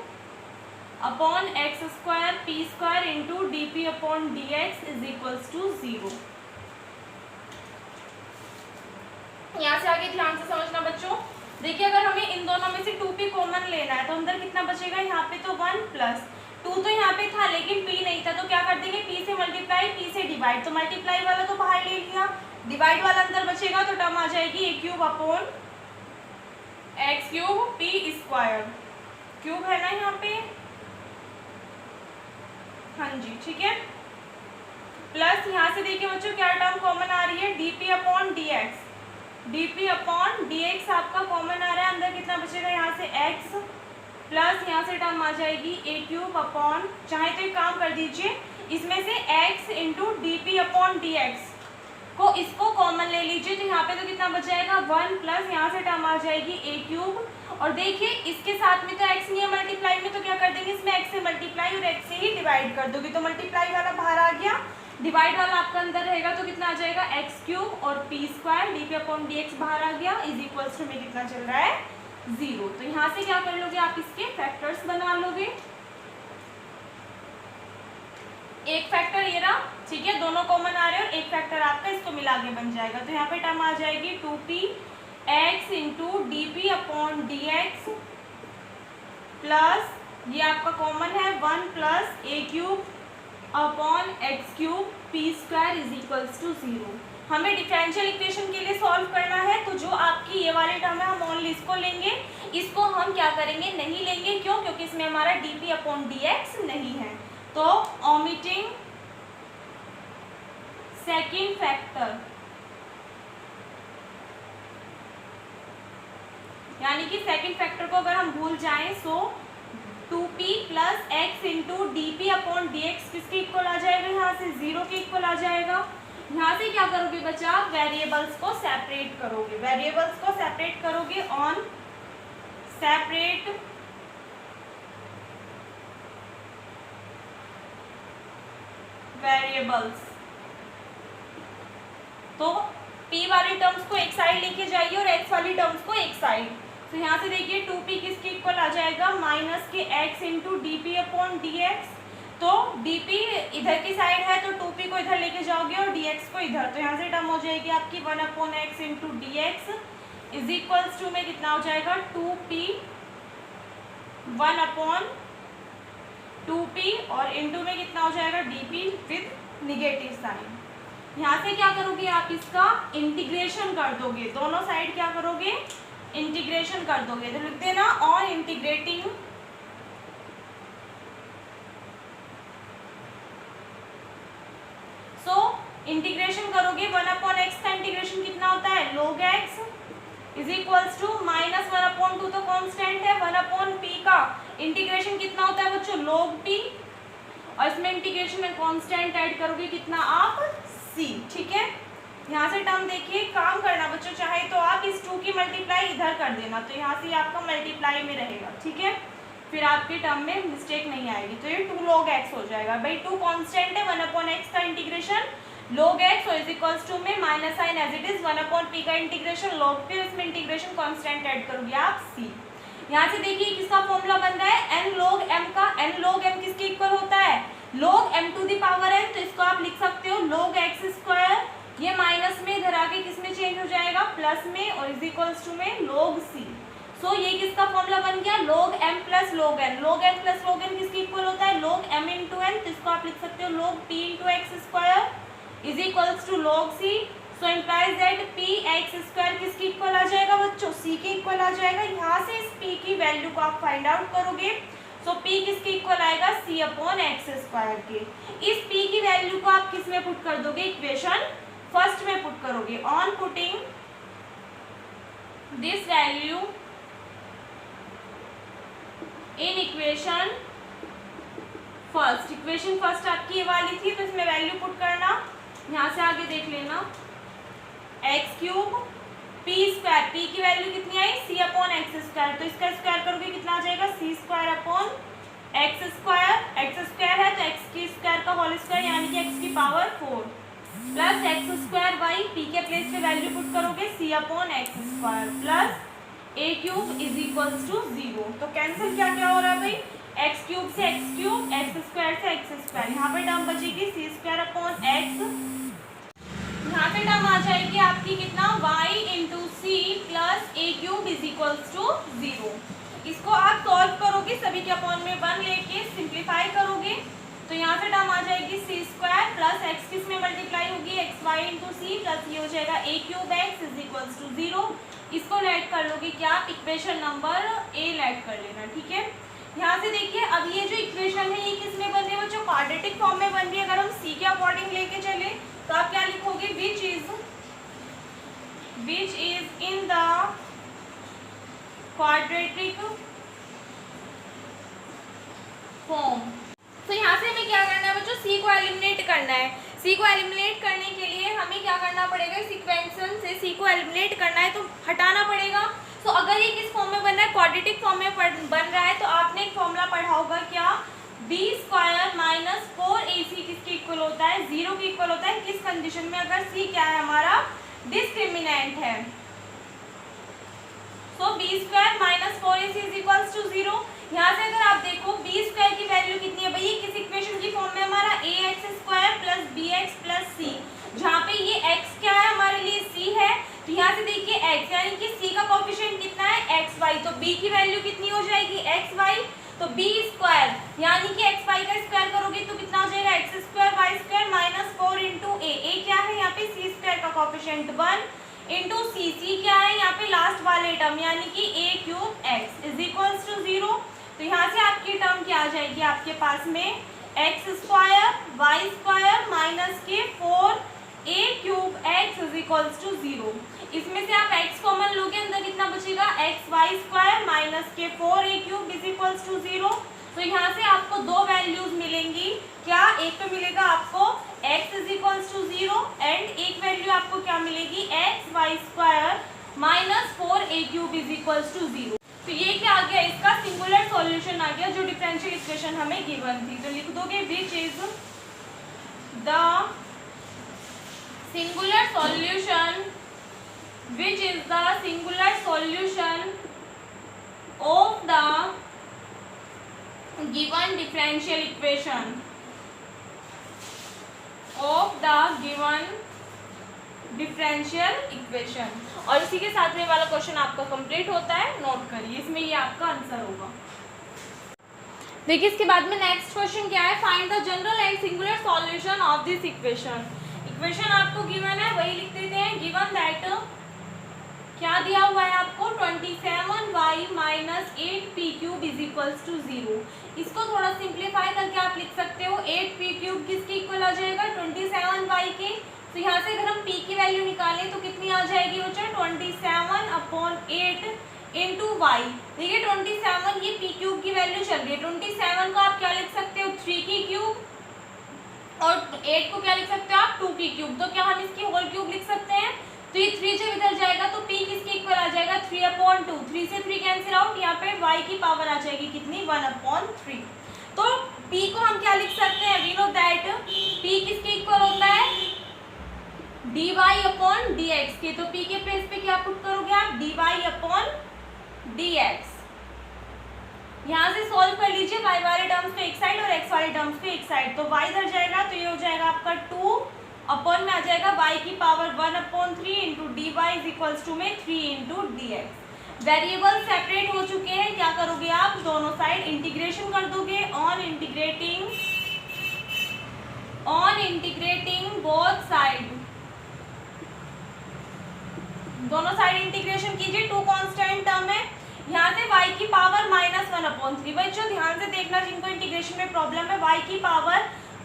upon x square p square into d p upon d x is equals to 0। यहाँ से आगे ध्यान से समझना बच्चों। देखिए अगर हमें इन दोनों में से 2p कॉमन लेना है तो अंदर कितना बचेगा, यहाँ पे तो 1 प्लस 2 तो यहाँ पे था लेकिन p नहीं था तो क्या कर देंगे p से मल्टीप्लाई p से डिवाइड, तो मल्टीप्लाई वाला तो बाहर ले लिया, डिवाइड वाला अंदर बचेगा तो टर्म आ जाएगी a cube upon x cube p square, cube है ना यहाँ पे, हाँ जी ठीक है, प्लस यहाँ से देखिए बच्चों क्या टर्म कॉमन आ रही है DP upon d x, DP upon d x आपका कॉमन आ रहा है, अंदर कितना बचेगा यहाँ से x प्लस यहाँ से टर्म आ जाएगी ए क्यूब अपॉन, चाहे तो एक काम कर दीजिए इसमें से x into d p upon d x को इसको कॉमन ले लीजिए तो यहाँ पे तो कितना बच जाएगा 1 प्लस यहाँ से टर्म आ जाएगी ए क्यूब, और देखिए इसके साथ में तो x नहीं है मल्टीप्लाई में तो क्या कर देंगे इसमें x से मल्टीप्लाई और x से ही डिवाइड कर दोगे तो मल्टीप्लाई वाला बाहर आ गया, डिवाइड वाला आपका अंदर रहेगा तो कितना आ जाएगा एक्स क्यूब और P square D p upon d x बाहर आ गया इज इक्वल्स टू में कितना चल रहा है 0। तो यहाँ से क्या कर लोगे आप इसके फैक्टर्स बना लोगे, एक फैक्टर ये रहा ठीक है, दोनों कॉमन आ रहे हैं और एक फैक्टर आपका इसको मिला के बन जाएगा तो यहाँ पे टर्म आ जाएगी 2p x into d p upon d x plus ये आपका कॉमन है 1 plus a cube upon x cube p square is equals to 0। हमें डिफरेंशियल इक्वेशन के लिए सॉल्व करना है तो जो आपकी ये वाली टर्म है हम ओनली इसको लेंगे, इसको हम क्या करेंगे नहीं लेंगे, क्यों, क्योंकि इसमें हमारा D p upon d x नहीं है, तो ओमिटिंग सेकेंड फैक्टर यानी कि सेकेंड फैक्टर को अगर हम भूल जाएं सो 2p plus x into d p upon d x किसके इक्वल आ जाएगा, यहाँ से 0 के इक्वल आ जाएगा। यहाँ से क्या करोगे बच्चा, वेरिएबल्स को सेपरेट करोगे, वेरिएबल्स को सेपरेट करोगे ऑन सेपरेट वेरिएबल्स, तो p वाली टर्म्स को एक साइड लेके जाइए और x वाली टर्म्स को एक साइड, तो यहाँ से देखिए 2p किसके इक्वल आ जाएगा माइनस के x into d p upon d x, तो dp इधर की साइड है तो 2p को इधर लेके जाओगे और dx को इधर, तो यहाँ से टर्म हो जाएगी आपकी 1 upon x into d x is equals to में कितना हो जाएगा 2p 1 अपॉन 2p और इंटू में कितना हो जाएगा dp विद निगेटिव साइन। यहाँ से क्या करोगे आप इसका इंटीग्रेशन कर दोगे, दोनों साइड क्या करोगे इंटीग्रेशन कर दोगे, तो लिख देना ऑन इंटीग्रेटिंग इंटीग्रेशन करोगे 1 अपॉन एक्स का इंटीग्रेशन कितना होता है log x is equals to minus 1 upon 2 तो कांस्टेंट है, 1 अपॉन p का इंटीग्रेशन कितना होता है बच्चों log p, और इसमें इंटीग्रेशन में कांस्टेंट ऐड करोगे कितना आप c। ठीक है, यहाँ से टर्म देखिए काम करना बच्चों, चाहे तो आप इस 2 की मल्टीप्लाई इधर कर देना तो यहाँ से आपका मल्टीप्लाई में रहेगा, ठीक है, फिर आपके टर्म में मिस्टेक नहीं आएगी, तो ये 2 log x हो जाएगा। भाई 2 कांस्टेंट है, 1 अपॉन एक्स का इंटीग्रेशन log x और इज इक्वल्स टू में minus sign as it is 1 upon p का इंटीग्रेशन log p, इसमें इंटीग्रेशन कांस्टेंट ऐड करोगे आप c। यहाँ से देखिए किसका फॉर्मूला बन रहा है n log m का, n log m किसके इक्वल होता है log m to the power n, तो इसको आप लिख सकते हो log x स्क्वायर, ये माइनस में इधर आके किसमें चेंज हो जाएगा प्लस में और इज इक्वल्स टू में log c। सो ये किसका फॉर्मूला बन गया log m plus log n, log m plus log n किसके इक्वल होता है log m इंटू n, तो इसको आप लिख सकते हो log p into x square is equals to log c। So implies that p x square किसके इक्वल आ जाएगा बच्चों, सी के इक्वल आ जाएगा। यहाँ से इस पी की वैल्यू को आप फाइंड आउट करोगे। सो पी किसके इक्वल आएगा, सी अपॉन एक्स स्क्वायर के। इस पी की वैल्यू को आप किस में पुट कर दोगे, इक्वेशन फर्स्ट में पुट करोगे। On putting this value in equation first, equation first आपकी ये वाली थी, तो इसमें वैल्यू पुट करना। यहाँ से आगे देख लेना, x cube p square, p की वैल्यू कितनी आई, सी अपॉन एक्स स्क्वायर, तो इसका स्क्वायर करोगे कितना आ जाएगा, c square upon x square. X square है तो एक्स की स्क्वायर का होल स्क्वायर यानी कि एक्स की power 4 plus x square y, p के प्लेस पे वैल्यू पुट करोगे c upon x square plus a cube is equals to 0। तो कैंसिल क्या क्या हो रहा है भाई, एक्स क्यूब से एक्स क्यूब, एक्स स्क्वायर से एक्स स्क्वायर, यहाँ पे टर्म बचेगी सी स्क्वायर अपॉन एक्स, यहाँ पे टर्म आ जाएगी आपकी कितना, y into c plus a cube is equals to 0। इसको आप सॉल्व करोगे, सभी के अपॉन में 1 लेके सिंप्लीफाई करोगे, तो यहाँ से टर्म आ जाएगी सी स्क्वायर प्लस एक्स किस में मल्टीप्लाई होगी, x y into c plus ये हो जाएगा a cube x is equals to 0। इसको लेट कर लोगे क्या, इक्वेशन नंबर ए लेट कर लेना, ठीक है। यहाँ से देखिए अब ये जो इक्वेशन है ये किस में बन रही है बच्चों, क्वाड्रेटिक फॉर्म में बन रही है। अगर हम सी के अकॉर्डिंग लेके चले तो आप क्या लिखोगे, विच is in the quadratic form. तो यहाँ से हमें क्या करना है बच्चों, सी को एलिमिनेट करना है। सी को एलिमिनेट करने के लिए हमें क्या करना पड़ेगा, इस इक्वेशन से सी को एलिमिनेट करना है तो हटाना पड़ेगा। तो अगर ये किस फॉर्म में बन रहा है, क्वाड्रेटिक फॉर्म में बन रहा है, तो आपने एक फॉर्मूला पढ़ा होगा क्या, बी स्क्वायर माइनस 4ac किसके इक्वल होता है, 0 के इक्वल होता है। किस कंडीशन में, अगर सी क्या है हमारा, डिस्क्रिमिनेंट है। So b square minus 4ac is equals to 0। यहाँ से अगर आप देखो बी स्क्वायर की वैल्यू कितनी है भाई, ये किस इक्वेशन की फॉर्म में, हमारा a x square plus b x plus c, जहाँ पे ये x क्या है हमारे लिए, c है। तो यहाँ से देखिए x यानी कि c का कोफिशिएंट कितना है, एक्स वाई, तो b की वैल्यू कितनी हो जाएगी, एक्स वाई। तो b स्क्वायर यानी कि एक्स वाई का स्क्वायर करोगे तो कितना हो जाएगा, x square y square minus 4 into a क्या है यहाँ पे, c स्क्वायर का कोफिशिएंट 1 इंटू सी क्या है यहाँ पे लास्ट वाले टर्म यानी कि a cube x is equals to 0। तो यहाँ से आपकी टर्म क्या आ जाएगी आपके पास में, x square y square minus के 4 a cube x is equals to 0। इसमें से आप x कॉमन लोगे, अंदर कितना बचेगा, एक्स वाई स्क्वायर माइनस के 4 a cube is equals to 0। तो यहाँ से आपको दो वैल्यूज मिलेंगी, क्या, एक पे मिलेगा आपको x is equals to 0 and एक वैल्यू आपको क्या मिलेगी, x y square minus 4 a cube is equals to 0। तो ये क्या आ गया, इसका सिंगुलर सॉल्यूशन आ गया जो डिफरेंशियल इक्वेशन हमें गिवन थी। तो लिख दोगे विच is the singular solution, which is the singular solution of the given differential equation, of the given differential equation। और इसी के साथ में वाला क्वेश्चन आपका कंप्लीट होता है, नोट करिए, इसमें ये आपका आंसर होगा। देखिए इसके बाद में नेक्स्ट क्वेश्चन क्या है, find the general and singular solution of this equation. Equation आपको गिवन है वही लिख देते हैं, गिवन दैट क्या दिया हुआ है आपको, 27y minus 8p cube is equals to 0। इसको थोड़ा सिंप्लीफाई करके आप लिख सकते हो, 8p क्यूब किसके इक्वल आ जाएगा, 27y के। तो यहाँ से अगर हम p की वैल्यू निकालें तो कितनी आ जाएगी बच्चा, 27 अपॉन 8 इंटू वाई। देखिए 27 ये p क्यूब की वैल्यू चल रही है, 27 को आप क्या लिख सकते हो, 3 की क्यूब, और 8 को क्या लिख सकते हो आप, 2 की क्यूब। तो क्या हम इसकी होल क्यूब लिख सकते हैं, तो ये 3 जब इधर जाएगा तो p किसके इक्वल आ जाएगा, 3/2, 3 से 3 कैंसिल आउट, यहाँ पे y की पावर आ जाएगी कितनी, 1/3। तो p को हम क्या लिख सकते हैं, वी नो दैट p किसके इक्वल होता है, dy अपॉन dx के। तो p के प्लेस पे क्या पुट करोगे आप, dy अपॉन dx। यहाँ से सॉल्व कर लीजिए, y वाले टर्म्स को एक साइड और x वाले टर्म्स को एक साइड। तो y इधर जाएगा तो ये हो जाएगा आपका 2 अपॉन में आ जाएगा y की power 1/3 into d y is equals to में 3 into d x. Variable separate हो चुके हैं, क्या करोगे आप, दोनों साइड इंटीग्रेशन कर दोगे। ऑन इंटीग्रेटिंग बोथ साइड दोनों साइड इंटीग्रेशन कीजिए, टू कांस्टेंट टर्म है, यहाँ से y की पावर -1/3। बच्चों ध्यान से देखना, जिनको इंटीग्रेशन में प्रॉब्लम है, y की पावर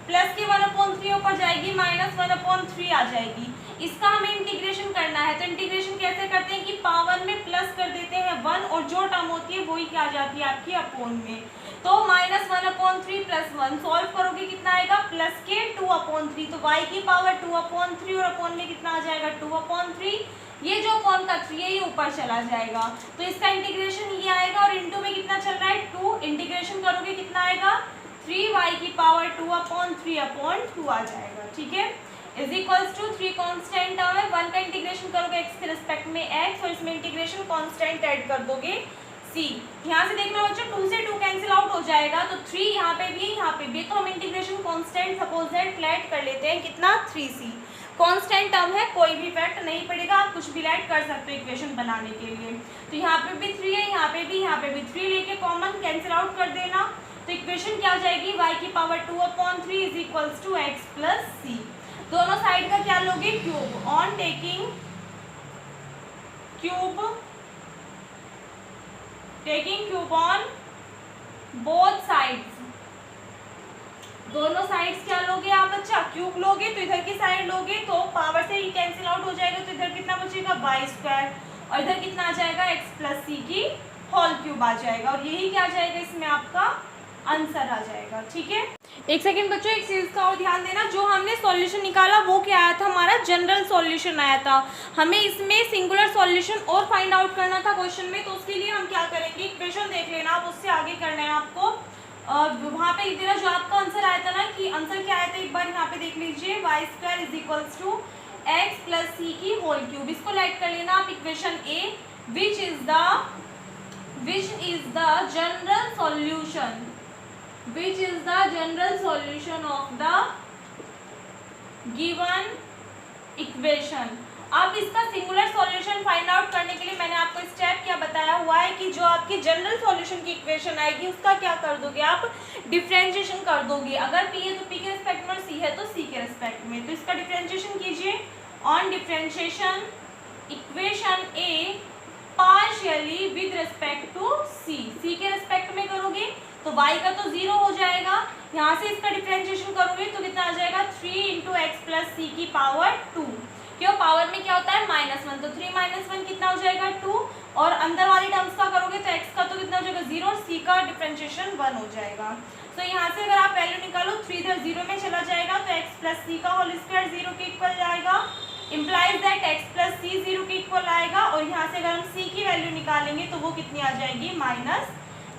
प्लस के 1/3 ऊपर जाएगी, -1/3 आ जाएगी। इसका हमें इंटीग्रेशन करना है, तो इंटीग्रेशन कैसे करते हैं कि पावर में प्लस कर देते हैं 1 और जो टर्म होती है वही क्या आ जाती है आपकी अपॉन में। तो -1/3 + 1 सॉल्व करोगे कितना आएगा, प्लस के 2/3। तो y की पावर 2/3 और अपॉन में कितना आ जाएगा 2/3। ये जो अपॉन का 3 है ये ऊपर चला जाएगा, तो इसका इंटीग्रेशन ये आएगा। और इनटू में कितना चल रहा है 2, इंटीग्रेशन करोगे कितना आएगा 3y की पावर 2/3/2 आ जाएगा। ठीक है, is equals to 3 constant term है, 1 का इंटीग्रेशन करोगे x के रिस्पेक्ट में x और इसमें इंटीग्रेशन कांस्टेंट ऐड कर दोगे c। यहाँ से देखना बच्चों 2 से 2 कैंसिल आउट हो जाएगा, तो 3 यहाँ पे भी यहाँ पे भी, तो हम integration constant suppose that let कर लेते हैं कितना 3c। कांस्टेंट टर्म है, कोई भी इफेक्ट नहीं पड़ेगा, आप कुछ भी ऐड कर सकते हो इक्वेशन बनाने के लिए। तो यहाँ पे भी 3 है, यहाँ पे भी 3 लेके कॉमन कैंसिल आउट कर देना, तो इक्वेशन क्या आ जाएगी y की power 2/3 is equals to x plus c। दोनों साइड का क्या लोगे cube, on taking cube on both sides. दोनों साइड्स क्या लोगे आप बच्चा, क्यूब लोगे, तो इधर की साइड लोगे तो पावर से ही कैंसिल आउट हो जाएगा, तो इधर कितना बचेगा y² और इधर कितना आ जाएगा x प्लस c की होल क्यूब आ जाएगा, और यही क्या आ जाएगा इसमें आपका आंसर आ जाएगा। ठीक है, एक सेकंड बच्चों, एक चीज़ का और ध्यान देना, जो हमने सॉल्यूशन निकाला वो क्या आया था, हमारा जनरल सॉल्यूशन आया था। हमें इसमें सिंगुलर सॉल्यूशन और फाइंड आउट करना था क्वेश्चन में, तो उसके लिए हम क्या करेंगे, इक्वेशन देख लेना, आप उससे आगे करना है आपको। वहाँ पे लिख देना जो आपका आंसर आया था ना, कि आंसर क्या आया था एक बार यहाँ पे देख लीजिए, y² is equals to x plus c की होल क्यूब। इसको लाइट कर लेना आप equation a, which is the general solution of the given equation। अब इसका सिंगुलर सॉल्यूशन फाइंड आउट करने के लिए मैंने आपको स्टेप क्या बताया हुआ है कि जो आपकी जनरल सॉल्यूशन की इक्वेशन आएगी उसका क्या कर दोगे आप, डिफरेंशिएशन कर दोगे। अगर p है तो p के रिस्पेक्ट में, और c है तो c के रिस्पेक्ट में, तो इसका डिफरेंशिएशन कीजिए। On differentiation equation a partially with respect to c के रिस्पेक्ट में करोगे तो y का तो 0 हो जाएगा, यहाँ से इसका डिफरेंशिएशन करोगे तो कितना आ जाएगा 3 × x प्लस c की पावर 2। क्यों, पावर में क्या होता है -1, तो 3 - 1 कितना हो जाएगा 2, और अंदर वाली टर्म्स का करोगे तो x का तो कितना हो जाएगा 0 और c का डिफरेंशिएशन 1 हो जाएगा। तो यहाँ से अगर आप वैल्यू निकालो 3 इधर 0 में चला जाएगा, तो x प्लस c का होल स्क्वायर 0 के इक्वल आएगा, implies that x plus c 0 के इक्वल आएगा। और यहाँ से अगर हम c की वैल्यू निकालेंगे तो वो कितनी आ जाएगी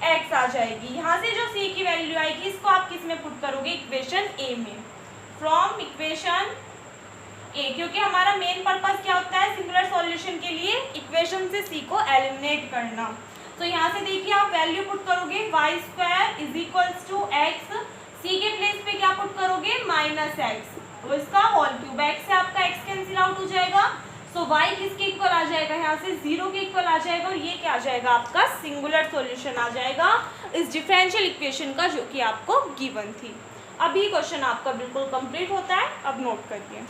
-x आ जाएगी। यहाँ से जो c की वैल्यू आएगी इसको आप किस में पुट करोगे, इक्वेशन a में, फ्रॉम इक्वेशन a, क्योंकि हमारा मेन पर्पस क्या होता है सिंगुलर सॉल्यूशन के लिए, इक्वेशन से c को एलिमिनेट करना। तो यहाँ से देखिए आप वैल्यू पुट करोगे y² is equals to x, c के प्लेस पे क्या पुट करोगे -x, तो इसका होल क्यूब, x से आपका x कैंसिल आउट हो जाएगा, सो y किसके इक्वल आ जाएगा, यहाँ से 0 के इक्वल आ जाएगा, और ये क्या आ जाएगा आपका सिंगुलर सॉल्यूशन आ जाएगा इस डिफरेंशियल इक्वेशन का जो कि आपको गिवन थी। अभी क्वेश्चन आपका बिल्कुल कंप्लीट होता है, अब नोट करिए।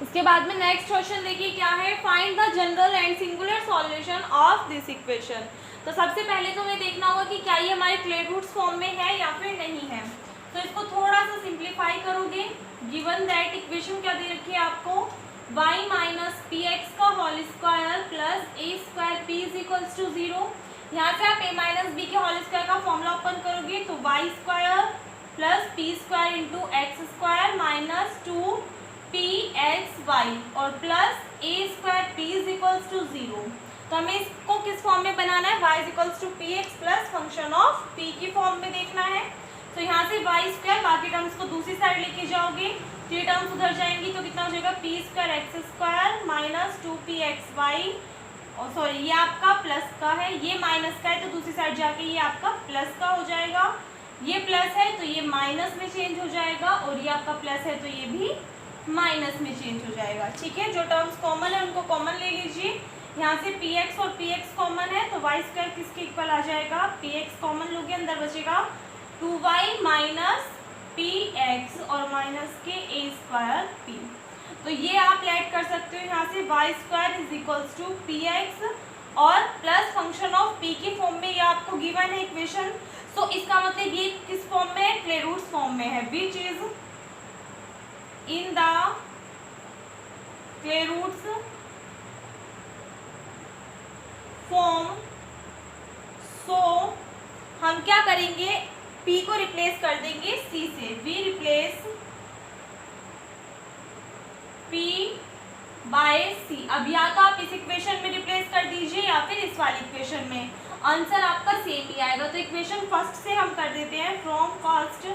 इसके बाद में नेक्स्ट क्वेश्चन देखिए क्या है, find the general and singular solution of this equation. तो सबसे पहले तो हमें देखना होगा कि क्या ये हमारे क्लेड रूट्स फॉर्म में है या फिर नहीं है। तो इसको थोड़ा सा सिंप्लीफाई करोगे, गिवन दैट इक्वेशन क्या दे रखी है आपको, y माइनस पी एक्स का whole square plus a square p is equals to 0। यहाँ से आप a माइनस बी के होल स्क्वायर का फॉर्मूला ओपन करोगे तो y square plus p square into x square minus 2pxy और plus a square p is equals to 0। तो हमें इसको किस फॉर्म में बनाना है, y is equals to p x plus function of p की फॉर्म में देखना है। तो यहाँ से y स्क्वायर, बाकी टर्म्स को दूसरी साइड लेके जाओगे तो ये टर्म्स उधर जाएंगी, तो कितना हो जाएगा p square x square minus 2pxy, और सॉरी ये आपका प्लस का है, ये माइनस का है तो दूसरी साइड जाके ये आपका प्लस का हो जाएगा, ये प्लस है तो ये माइनस में चेंज हो जाएगा, और ये आपका प्लस है तो ये भी माइनस में चेंज हो जाएगा। ठीक है, जो टर्म्स कॉमन है उनको कॉमन ले लीजिए। यहाँ से px और px कॉमन है तो y स्क्वायर किसके इक्वल आ जाएगा, px कॉमन लोगे, अंदर बचेगा 2y माइनस px और माइनस के a स्क्वायर p। तो ये आप ऐड कर सकते हो यहाँ से y square is equals to p x और प्लस फंक्शन ऑफ पी के फॉर्म में ये आपको गिवन है इक्वेशन। सो इसका मतलब ये किस फॉर्म में है, क्ले रूट्स फॉर्म में है, which is in the Clairaut's form. So हम क्या करेंगे, p को रिप्लेस कर देंगे c से, we replace p by c। अब या तो आप इस इक्वेशन में रिप्लेस कर दीजिए या फिर इस वाली इक्वेशन में, आंसर आपका सेम ही आएगा। तो इक्वेशन फर्स्ट से हम कर देते हैं, फ्रॉम फर्स्ट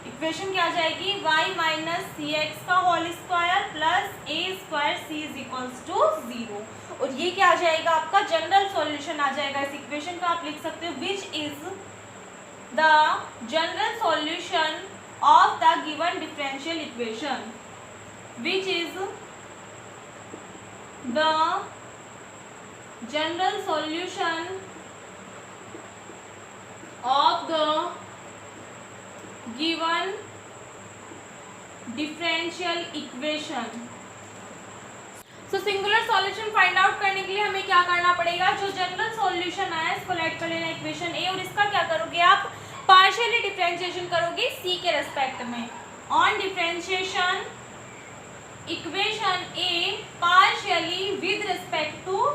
इक्वेशन क्या आ जाएगी, y माइनस सी एक्स का whole square plus a square c is equals to 0। और ये क्या आ जाएगा, आपका जनरल सॉल्यूशन आ जाएगा इस इक्वेशन का। आप लिख सकते हो विच is the general solution of the given differential equation, which is the general solution of the given differential equation. So singular solution find out करने के लिए हमें क्या करना पड़ेगा, जो जनरल सॉल्यूशन आया इसको लेट कर लेना इक्वेशन ए, और इसका क्या करोगे आप, पार्शियली डिफरेंशिएशन करोगे सी के रेस्पेक्ट में। On differentiation equation A partially with respect to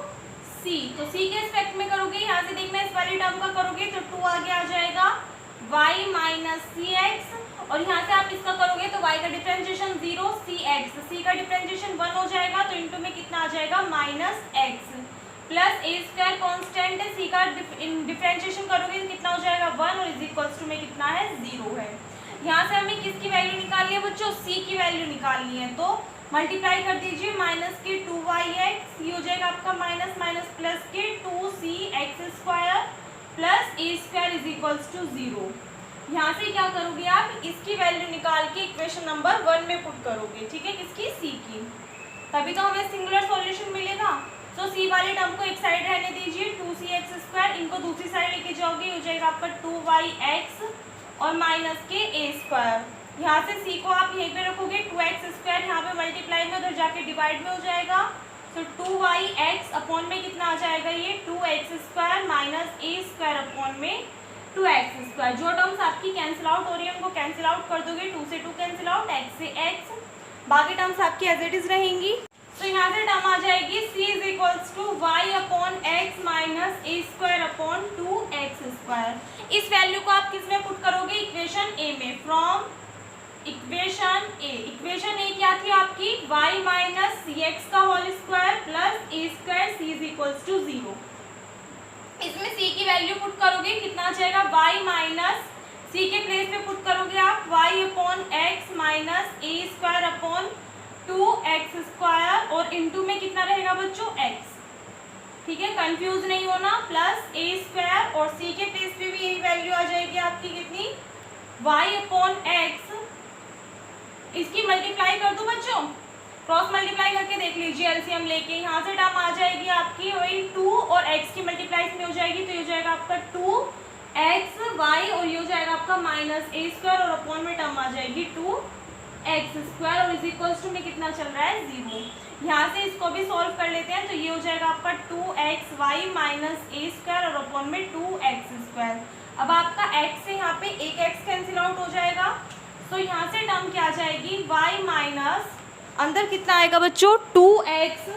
C, तो सी के रिस्पेक्ट में करोगे, यहाँ से देखना इस वाली टर्म का करोगे तो 2 आगे आ जाएगा y माइनस सी एक्स, और यहाँ से आप इसका करोगे तो y का डिफरेंशिएशन 0, सी एक्स, सी का डिफरेंशिएशन 1 हो जाएगा, तो इंटू में कितना आ जाएगा minus x, plus a square constant है, सी का डिफरेंशिएशन करोगे तो कितना हो जाएगा 1, और इज इक्वल्स टू में कितना है 0 है। यहाँ से हमें किसकी वैल्यू निकालनी है बच्चों, सी की वैल्यू निकालनी है, तो मल्टीप्लाई कर दीजिए, माइनस के 2y(x), ये हो जाएगा आपका माइनस माइनस प्लस के 2c(x square) plus a square is equals to 0। यहाँ से क्या करोगे आप, इसकी वैल्यू निकाल के इक्वेशन नंबर 1 में पुट करोगे, ठीक है, किसकी, सी की, तभी तो हमें सिंगुलर सॉल्यूशन मिलेगा। तो सी वाले टर्म को एक साइड रहने दीजिए, 2c(x स्क्वायर), इनको दूसरी साइड लेके जाओगे, हो जाएगा आपका 2y(x) और माइनस के ए स्क्वायर। यहाँ से c को आप यहीं पे रखोगे, 2x स्क्वायर यहाँ पे मल्टीप्लाई में, उधर जाके डिवाइड में हो जाएगा, तो 2y(x) अपॉन में कितना आ जाएगा, ये 2x square minus a square upon में 2x स्क्वायर। जो टर्म्स आपकी कैंसिल आउट हो रही है उनको कैंसिल आउट कर दोगे, 2 से 2 कैंसिल आउट, x से x, बाकी टर्म्स आपकी एज इट इज रहेंगी। तो यहाँ से टर्म आ जाएगी c is equals to y upon x minus a square upon 2x square. इस वैल्यू को आप किस में पुट करोगे, इक्वेशन ए में, from equation a. Equation a क्या थी आपकी, y माइनस सी एक्स का whole square plus a square c is equals to 0। इसमें c की वैल्यू पुट करोगे, कितना आ जाएगा, y माइनस c के प्लेस पे पुट करोगे आप y upon x minus a square upon 2x square, और इनटू में कितना रहेगा बच्चों, x, ठीक है, कंफ्यूज नहीं होना, प्लस ए स्क्वायर, और c के प्लेस पे भी यही वैल्यू आ जाएगी आपकी, कितनी, y अपॉन एक्स, इसकी मल्टीप्लाई कर दो बच्चों, क्रॉस मल्टीप्लाई करके देख लीजिए एलसीएम लेके, यहाँ से टर्म आ जाएगी आपकी वही 2 और x की मल्टीप्लाई में हो जाएगी, तो ये हो जाएगा आपका 2xy, और ये हो जाएगा आपका माइनस ए स्क्वायर, और अपॉन में टर्म आ जाएगी 2x स्क्वायर, और इज इक्वल्स टू में कितना चल रहा है 0। यहाँ से इसको भी सॉल्व कर लेते हैं, तो ये हो जाएगा आपका 2xy माइनस ए स्क्वायर और अपॉन में 2x स्क्वायर। अब आपका x से यहाँ पे एक x कैंसिल आउट हो जाएगा, तो यहाँ से टर्म क्या आ जाएगी, y माइनस, अंदर कितना आएगा बच्चों, 2x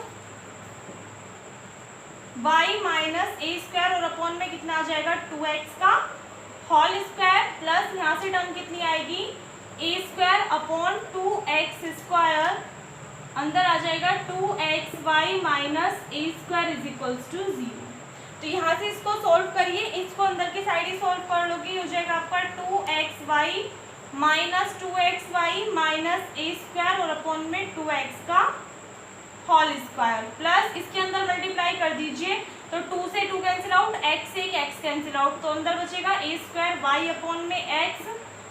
y minus a square, और अपॉन में कितना आ जाएगा 2x का होल स्क्वायर, प्लस यहाँ से टर्म कितनी आएगी, ए स्क्वायर अपॉन 2x स्क्वायर, अंदर आ जाएगा 2xy minus a square is equals to 0। तो यहाँ से इसको सॉल्व करिए, इसको अंदर की साइड ही सॉल्व कर लोगे, हो जाएगा आपका 2xy minus 2xy minus a square, और अपॉन में 2x का होल स्क्वायर, प्लस इसके अंदर मल्टीप्लाई कर दीजिए, तो 2 से 2 कैंसिल आउट, x से x कैंसिल आउट, तो अंदर बचेगा ए स्क्वायर y अपॉन में x,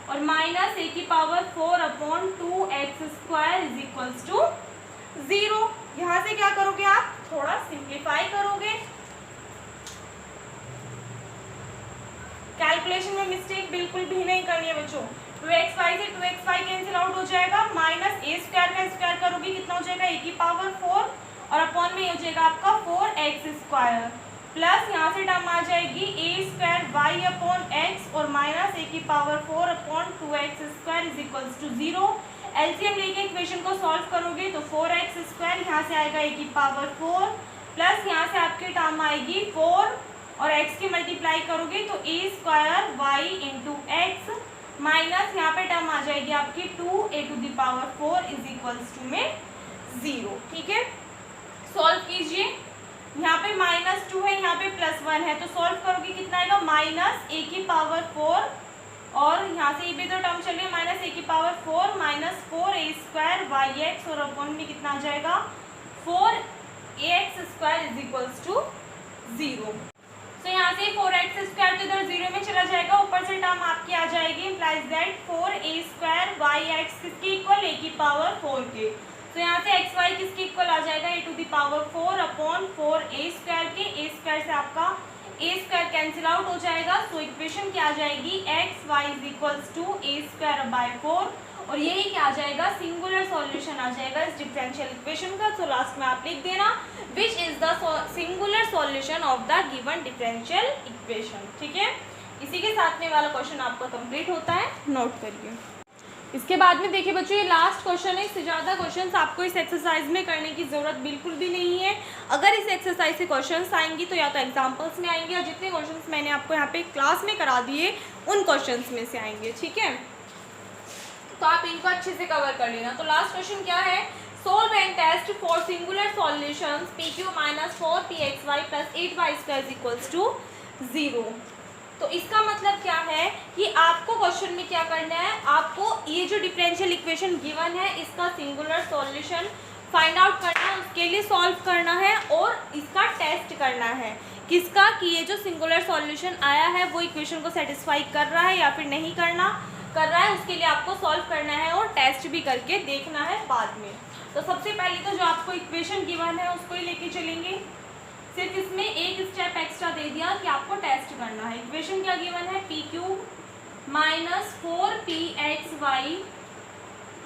और माइनस ए की power 4 upon 2x square is equals to 0। यहाँ से क्या करोगे आप, थोड़ा सिंप्लीफाई करोगे, कैलकुलेशन में मिस्टेक बिल्कुल भी नहीं करनी है बच्चों। 2xy से 2xy कैंसिल आउट हो जाएगा, माइनस ए स्क्वायर का स्क्वायर कर पे हो जाएगा आपका 4x² प्लस यहाँ से टर्म आ जाएगी a² y अपॉन x और minus a⁴/2x² is equals to 0। LCM लेके इक्वेशन को सॉल्व करोगे तो 4x² यहाँ से आएगा a⁴ प्लस यहाँ से आपकी टर्म आएगी 4 और x की मल्टीप्लाई करोगे तो a² y into x minus यहाँ पे टर्म आ जाएगी आपकी 2a⁴ इज इक्वल्स टू में 0। ठीक है, सॉल्व कीजिए। यहाँ पे -2 है, यहाँ पे +1 है, तो सॉल्व करोगे कितना आएगा -a⁴ और यहाँ से ये भी तो टर्म चलिए -a⁴ माइनस 4a² yx और अपॉन में कितना आ जाएगा 4ax² इज इक्वल्स टू 0। तो यहाँ से 4x² तो इधर 0 में चला जाएगा, ऊपर से टर्म आपकी आ जाएगी इम्प्लाइज दैट 4a² yx किसके इक्वल a⁴ के। तो यहाँ से एक्स वाई किसके इक्वल आ जाएगा a⁴ अपॉन 4a² के। a² से आपका a² कैंसिल आउट हो जाएगा, सो इक्वेशन क्या आ जाएगी x y is equals to a²/4 और यही क्या आ जाएगा सिंगुलर सॉल्यूशन आ जाएगा इस डिफरेंशियल इक्वेशन का। सो लास्ट में आप लिख देना विच is the singular solution of the given differential equation. ठीक है, इसी के साथ में वाला क्वेश्चन आपका कंप्लीट होता है, नोट करिए। इसके बाद में देखिए बच्चों ये लास्ट क्वेश्चन है, इससे ज़्यादा क्वेश्चंस आपको इस एक्सरसाइज में करने की ज़रूरत बिल्कुल भी नहीं है। अगर इस एक्सरसाइज से क्वेश्चंस आएंगी तो या तो एग्जांपल्स में आएंगे और जितने क्वेश्चंस मैंने आपको यहाँ पे क्लास में करा दिए उन क्वेश्चंस में से आएंगे। ठीक है, तो आप इनको अच्छे से कवर कर लेना। तो लास्ट क्वेश्चन क्या है, solve and test for singular solutions PQ - 4pxy + 8y² is equals to 0। तो इसका मतलब क्या है कि आपको क्वेश्चन में क्या करना है, आपको ये जो डिफरेंशियल इक्वेशन गिवन है इसका सिंगुलर सॉल्यूशन फाइंड आउट करना है, उसके लिए सॉल्व करना है और इसका टेस्ट करना है किसका कि ये जो सिंगुलर सॉल्यूशन आया है वो इक्वेशन को सेटिस्फाई कर रहा है या फिर नहीं कर रहा है, उसके लिए आपको सॉल्व करना है और टेस्ट भी करके देखना है बाद में। तो सबसे पहले तो जो आपको इक्वेशन गिवन है उसको ही लेके चलेंगे, सिर्फ इसमें एक स्टेप एक्स्ट्रा दे दिया कि आपको टेस्ट करना है। इक्वेशन क्या गिवन है PQ - 4pxy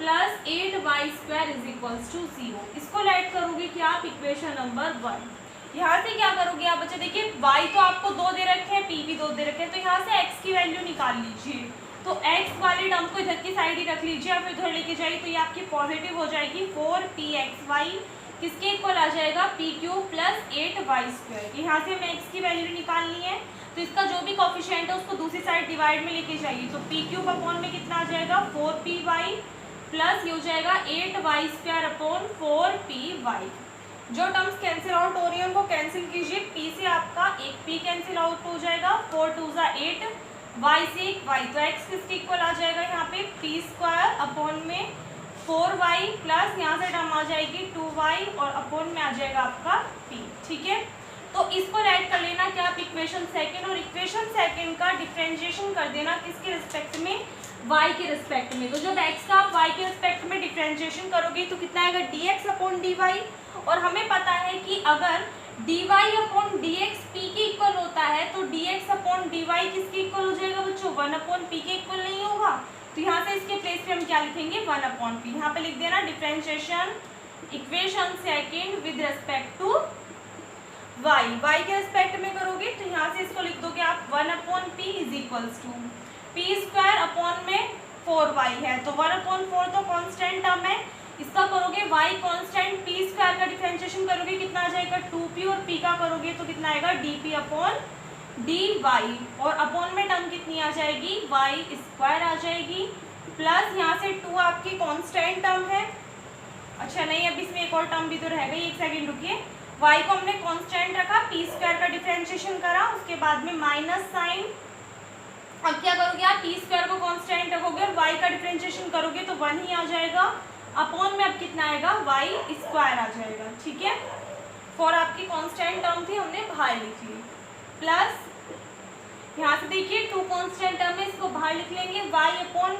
+ 8y² is equals to 0। इसको राइट करोगे कि आप इक्वेशन नंबर 1। यहाँ से क्या करोगे आप बच्चे, देखिए y तो आपको 2 दे रखे हैं, p भी 2 दे रखे हैं, तो यहाँ से x की वैल्यू निकाल लीजिए। तो x वाले टर्म को इधर की साइड ही रख लीजिए या फिर इधर लेके जाइए, तो ये आपकी पॉजिटिव हो जाएगी 4pxy किसके इक्वल आ जाएगा PQ + 8y²। यहाँ से हमें x की वैल्यू निकालनी है, तो इसका जो भी कोफिशिएंट है उसको दूसरी साइड डिवाइड में लेके जाइए। तो PQ अपॉन में कितना आ जाएगा 4py प्लस ये हो जाएगा 8y² अपॉन 4py। जो टर्म्स कैंसिल आउट हो रही है उनको कैंसिल कीजिए, p से आपका एक p कैंसिल आउट हो जाएगा, 4 2 8, y से एक y, तो x किसके इक्वल आ जाएगा यहाँ पे p² अपॉन में 4y प्लस यहाँ से टर्म आ जाएगी 2y और अपॉन में आ जाएगा आपका p। ठीक है, तो इसको राइट कर लेना क्या आप इक्वेशन सेकंड, और इक्वेशन सेकंड का डिफरेंशिएशन कर देना किसके रिस्पेक्ट में y के रिस्पेक्ट में। तो जब x का आप y के रिस्पेक्ट में डिफरेंशिएशन करोगे तो कितना आएगा dx अपॉन dy, और हमें पता है कि अगर dy अपॉन dx p के इक्वल होता है तो dx अपॉन dy किसके इक्वल हो जाएगा बच्चों 1 अपॉन p के इक्वल नहीं होगा। तो यहाँ से इसके प्लेस पे हम क्या लिखेंगे 1 अपॉन p। यहाँ पे लिख देना differentiation equation second with respect to y के रिस्पेक्ट में करोगे तो यहाँ से इसको लिख दोगे आप 1 upon p is equals to p² upon में 4y है, तो 1 अपॉन 4 तो कांस्टेंट टर्म है, इसका करोगे y कांस्टेंट p² का डिफरेंशिएशन करोगे कितना आ जाएगा 2p, और p का करोगे तो कितना आएगा dp अपॉन dy, और अपॉन में टर्म कितनी आ जाएगी y² आ जाएगी, प्लस यहाँ से 2 आपकी कांस्टेंट टर्म है। अच्छा नहीं, अब इसमें एक और टर्म भी तो रह गई, एक सेकेंड रुकिए। y को हमने कांस्टेंट रखा, p² का डिफरेंशिएशन करा, उसके बाद में माइनस साइन। अब क्या करोगे आप p² को कांस्टेंट रखोगे और y का डिफरेंशिएशन करोगे तो 1 ही आ जाएगा, अपॉन में अब कितना आएगा y² आ जाएगा। ठीक है, फॉर आपकी कांस्टेंट टर्म थी हमने बाहर लिख ली, प्लस यहाँ से देखिए 2 कांस्टेंट टर्म है, इसको बाहर लिख लेंगे y अपॉन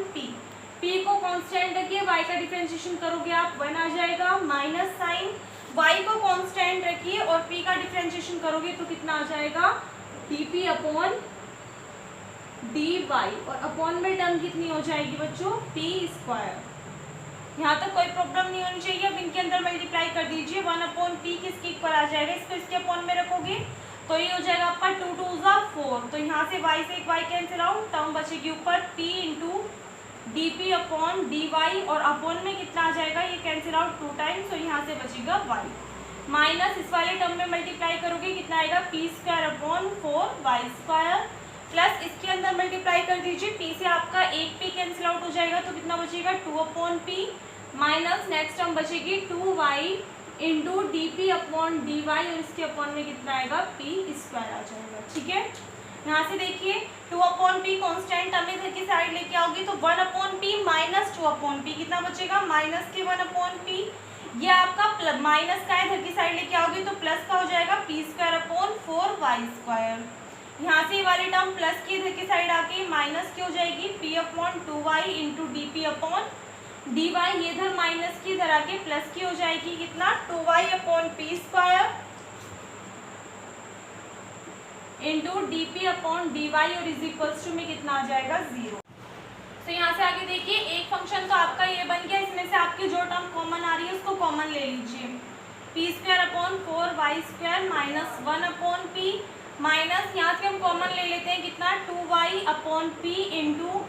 p को कांस्टेंट रखिए, y का डिफरेंशिएशन करोगे आप 1 आ जाएगा, माइनस साइन y को कांस्टेंट रखिए और p का डिफरेंशिएशन करोगे तो कितना आ जाएगा dp अपॉन dy, और अपॉन में टर्म कितनी हो जाएगी बच्चों p²। यहाँ तक कोई प्रॉब्लम नहीं होनी चाहिए। अब इनके अंदर मल्टीप्लाई कर दीजिए, 1 अपॉन p किसके इक्वल आ जाएगा, इसको इसके अपॉन में रखोगे तो ये हो जाएगा आपका 2 2 ज़ा 4। तो यहाँ से y से एक y कैंसिल आउट, टर्म बचेगी ऊपर p into d p upon d y, और अपॉन में कितना आ जाएगा, ये कैंसिल आउट 2 टाइम्स, तो यहाँ से बचेगा y माइनस इस वाले टर्म में मल्टीप्लाई करोगे कितना आएगा P square upon 4y square, plus इसके अंदर मल्टीप्लाई कर दीजिए, p से आपका एक p कैंसिल आउट हो जाएगा तो कितना बचेगा 2 upon p, minus next term बचेगी 2y into d p upon d y, और इसके अपॉन में कितना आएगा p स्क्वायर आ जाएगा। ठीक है, यहाँ से देखिए 2 अपॉन पी कॉन्स्टेंट टर्म इधर की साइड लेके आओगी तो 1 अपॉन पी माइनस 2 अपॉन पी कितना बचेगा, माइनस के 1 अपॉन पी, ये आपका माइनस का है, इधर की साइड लेके आओगी तो प्लस का हो जाएगा P square upon 4y square. यहाँ से ये वाली टर्म प्लस की इधर की साइड आके माइनस की हो जाएगी p upon 2y into d p upon d y, ये इधर माइनस की इधर आके प्लस की हो जाएगी कितना 2y upon p square into d p upon d y, और इज इक्वल्स टू में कितना आ जाएगा 0। तो यहाँ से आगे देखिए एक फंक्शन तो आपका ये बन गया, इसमें से आपकी जो टर्म कॉमन आ रही है उसको कॉमन ले लीजिए, p square upon 4y square minus 1 upon पी, माइनस यहाँ से हम कॉमन ले लेते हैं कितना 2y upon p into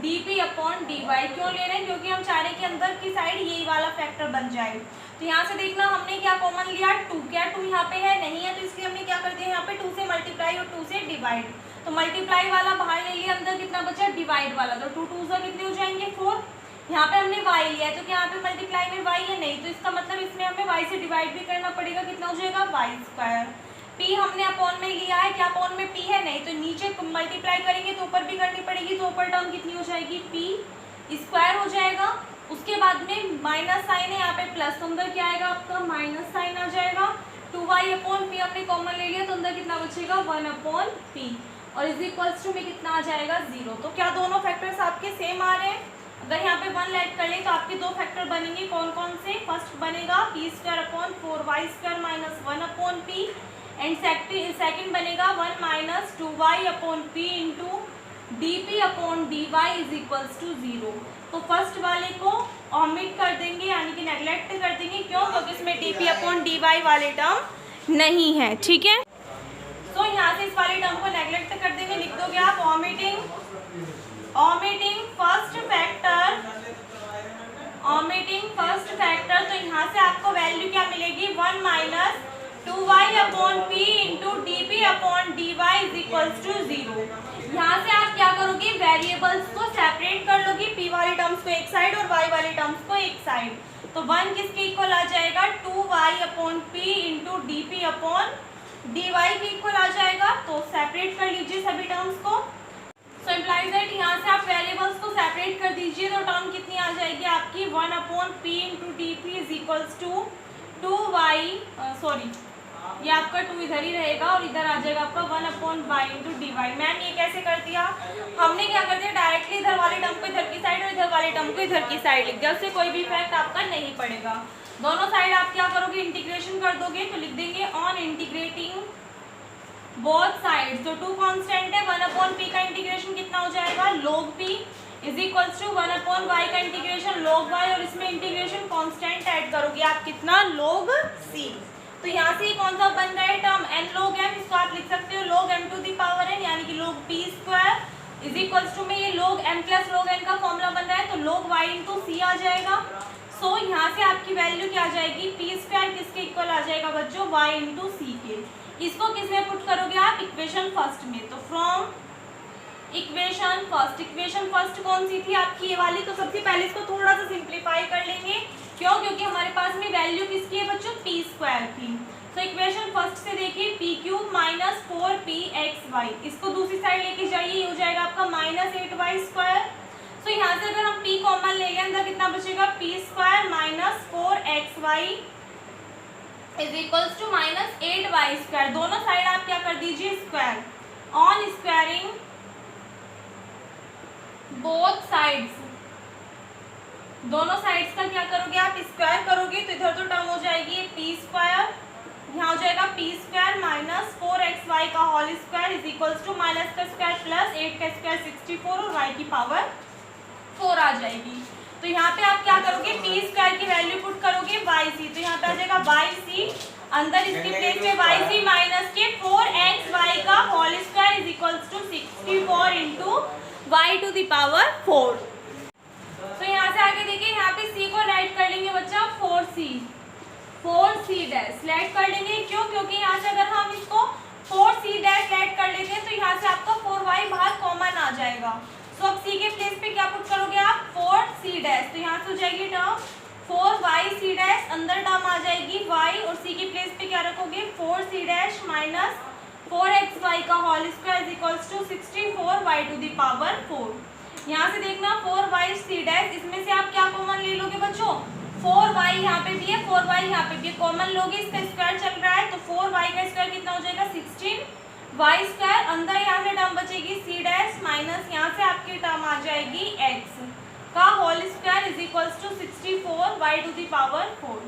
d p upon d y. क्यों ले रहे हैं, क्योंकि हम चाह रहे हैं कि अंदर की साइड यही वाला फैक्टर बन जाए। तो यहाँ से देखना हमने क्या कॉमन लिया 2, क्या 2 यहाँ पे है नहीं है, तो इसलिए हमने क्या कर दिया यहाँ पे 2 से मल्टीप्लाई और 2 से डिवाइड, तो मल्टीप्लाई वाला बाहर ले लिया, अंदर कितना बचा डिवाइड वाला, तो 2 2 से कितने हो जाएंगे 4। यहाँ पे हमने y लिया है तो क्या यहाँ पे मल्टीप्लाई में y है नहीं, तो इसका मतलब इसमें हमें y से डिवाइड भी करना पड़ेगा, कितना हो जाएगा y स्क्वायर। p हमने अपॉन में लिया है, क्या अपॉन में p है नहीं, तो नीचे मल्टीप्लाई करेंगे तो ऊपर भी करनी पड़ेगी, तो ऊपर टर्म कितनी हो जाएगी p स्क्वायर हो जाएगा। उसके बाद में माइनस साइन है यहाँ पे प्लस, तो अंदर क्या आएगा आपका माइनस साइन आ जाएगा, 2y अपॉन p हमने कॉमन ले लिया तो अंदर कितना बचेगा 1 अपॉन p, और इज इक्वल्स टू में कितना आ जाएगा 0। तो क्या दोनों फैक्टर्स आपके सेम आ रहे हैं, अगर यहाँ पे 1 ऐड कर लें तो आपके दो फैक्टर बनेंगे, कौन कौन से, फर्स्ट बनेगा p square upon 4y square minus 1 upon पी, एंड सेकंड बनेगा 1 minus 2y upon p into d p upon d y is equals to 0। तो फर्स्ट वाले को ओमिट कर देंगे, यानी कि नेगलेक्ट कर देंगे, क्यों, क्योंकि इसमें d p upon d y वाले टर्म नहीं है। ठीक है, तो यहाँ से इस वाले टर्म को नेगलेक्ट कर देंगे, लिख दोगे आप ओमिटिंग फर्स्ट फैक्टर, तो यहाँ से आपको वैल्यू क्या मिलेगी 1 minus 2y upon p into d p upon d y is equals to 0। यहाँ से आप क्या करोगे, वेरिएबल्स को सेपरेट कर लोगे, p वाले टर्म्स को एक साइड और y वाले टर्म्स को एक साइड, तो 1 किसके इक्वल आ जाएगा 2y upon p into d p upon d y के इक्वल आ जाएगा, तो सेपरेट कर लीजिए सभी टर्म्स को। सो इम्प्लाइज दैट यहाँ से आप वेरिएबल्स को सेपरेट कर दीजिए, तो टर्म कितनी आ जाएगी आपकी 1 upon p into d p is equals to 2y, sorry ये आपका 2 इधर ही रहेगा और इधर आ जाएगा आपका 1 upon y into d y. Ma'am ये कैसे कर दिया, हमने क्या कर दिया डायरेक्टली इधर वाले टर्म को इधर की साइड और इधर वाले टर्म को इधर की साइड लिख दिया, उससे कोई भी इफेक्ट आपका नहीं पड़ेगा। दोनों साइड आप क्या करोगे, इंटीग्रेशन कर दोगे, तो लिख देंगे ऑन इंटीग्रेटिंग बोथ साइड, तो 2 कांस्टेंट है, 1 अपॉन पी का इंटीग्रेशन कितना हो जाएगा log p is equals to 1 upon y का इंटीग्रेशन log y, और इसमें इंटीग्रेशन कांस्टेंट ऐड करोगे आप कितना log c। तो यहाँ से कौन सा बन रहा है टर्म n log m, इसको आप लिख सकते हो log m to the power n, यानी कि log p square is equals to में ये log m plus log n का फॉर्मूला बन रहा है, तो log y इंटू c आ जाएगा। सो यहाँ से आपकी वैल्यू क्या आ जाएगी, p स्क्वायर किसके इक्वल आ जाएगा बच्चों, y इंटू c के। इसको किस में पुट करोगे आप, इक्वेशन फर्स्ट में, तो फ्रॉम इक्वेशन फर्स्ट कौन सी थी आपकी ये वाली, तो सबसे पहले इसको थोड़ा सा सिंप्लीफाई कर लेंगे, क्यों, क्योंकि हमारे पास में वैल्यू किसकी है बच्चों पी स्क्वायर की। तो इक्वेशन फर्स्ट से देखिए पी क्यूब माइनस 4pxy, इसको दूसरी साइड लेके जाइए, ये हो जाएगा आपका माइनस 8y स्क्वायर। तो यहाँ से अगर हम p कॉमन ले लें अंदर कितना बचेगा p square minus 4xy is equals to minus 8y square. दोनों साइड आप क्या कर दीजिए square, on squaring both sides, दोनों साइड्स का क्या करोगे आप स्क्वायर करोगे, तो इधर तो टर्म हो जाएगी p स्क्वायर, यहाँ हो जाएगा p स्क्वायर माइनस 4xy का whole square is equals to minus का स्क्वायर प्लस 8 का स्क्वायर 64 और y की पावर 4 आ जाएगी। तो यहाँ पे आप क्या करोगे, p स्क्वायर की वैल्यू पुट करोगे yc, तो यहाँ पे आ जाएगा yc अंदर इसके प्लेस पे वाई सी माइनस के 4xy का whole square is equals to 64 into y to the power 4। तो यहाँ से आगे देखिए, यहाँ पे c को राइट कर लेंगे बच्चा 4c डैश लेट कर लेंगे। क्यों? क्योंकि यहाँ से अगर हम इसको 4c डैश लेट कर लेते हैं तो यहाँ से आपका 4y बाहर कॉमन आ जाएगा। तो अब c के प्लेस पे क्या पुट करोगे आप 4c डैश, तो यहाँ से हो जाएगी टर्म 4yc डैश, अंदर टर्म आ जाएगी y और c के प्लेस पे क्या रखोगे 4c डैश माइनस 4xy का whole square is equals to 64y to the power 4। यहाँ से देखना 4yc डैश, इसमें से आप क्या कॉमन ले लोगे बच्चों 4y यहाँ पे भी है 4y यहाँ पे भी है, कॉमन लोगे, इसका स्क्वायर चल रहा है तो 4y का स्क्वायर कितना हो जाएगा 16y स्क्वायर, अंदर यहाँ से टर्म बचेगी c डैश माइनस यहाँ से आपकी टर्म आ जाएगी x का whole square is equals to 64y to the power 4।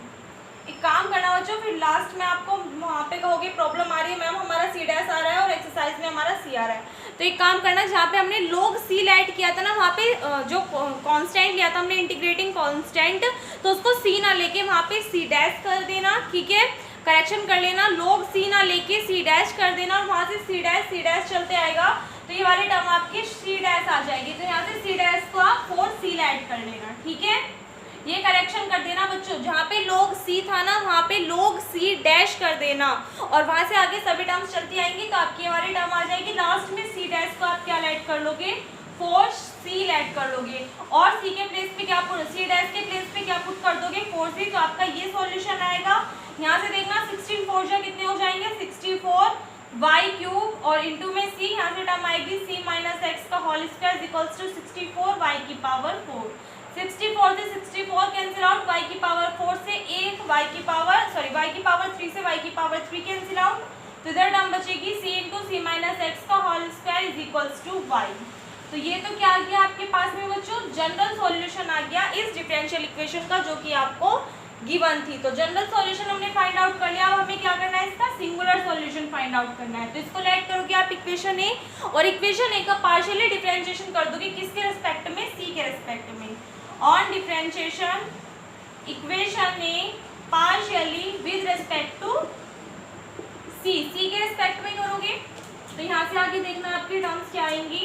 एक काम करना बच्चों, फिर लास्ट में आपको वहाँ पे कहोगे प्रॉब्लम आ रही है मैम हमारा c डैश आ रहा है और एक्सरसाइज में हमारा c आ रहा है, तो एक काम करना, जहाँ पे हमने log c लेट किया था ना वहाँ पे जो कांस्टेंट लिया था हमने इंटीग्रेटिंग कांस्टेंट, तो उसको c ना लेके वहाँ पे c डैश कर देना, ठीक है, करेक्शन कर लेना, log c ना लेके c डैश कर देना और वहाँ से c डैश चलते आएगा तो ये वाली टर्म आपकी c डैश आ जाएगी, तो यहाँ से c डैश को आप 4c ऐड कर लेना, ठीक है, ये करेक्शन कर देना बच्चों, जहाँ पे log c था ना वहाँ पे log c डैश कर देना और वहाँ से आगे सभी टर्म्स चलती आएंगी तो आपकी ये वाली टर्म आ जाएगी, लास्ट में c डैश को आप क्या ऐड कर लोगे 4c ऐड कर लोगे और c के प्लेस पे क्या c डैश के प्लेस पे क्या पुट कर दोगे 4c, तो आपका ये सॉल्यूशन आएगा। यहाँ से देखना 16 4 जा कितने हो जाएंगे 64y क्यूब और इंटू में c, यहाँ से टर्म आएगी c माइनस एक्स का whole square equals to 64y की पावर 4। 64 से 64 कैंसिल आउट, y की पावर 4 से 1 y की पावर 3 से y की पावर 3 कैंसिल आउट, तो इधर टर्म बचेगी c into c minus x का whole square is equals to y। तो ये तो क्या आ गया आपके पास में बच्चों जनरल सॉल्यूशन आ गया इस डिफरेंशियल इक्वेशन का जो कि आपको गिवन थी। तो जनरल सॉल्यूशन हमने फाइंड आउट कर लिया, अब हमें क्या करना है इसका सिंगुलर सॉल्यूशन फाइंड आउट करना है। तो इसको लेट करोगे आप इक्वेशन ए और इक्वेशन ए का पार्शियली डिफरेंशिएशन कर दोगे किसके रेस्पेक्ट में c के रेस्पेक्ट में। On differentiation equation A partially with respect to c के रेस्पेक्ट में करोगे तो यहाँ से आगे देखना आपकी टर्म्स क्या आएंगी।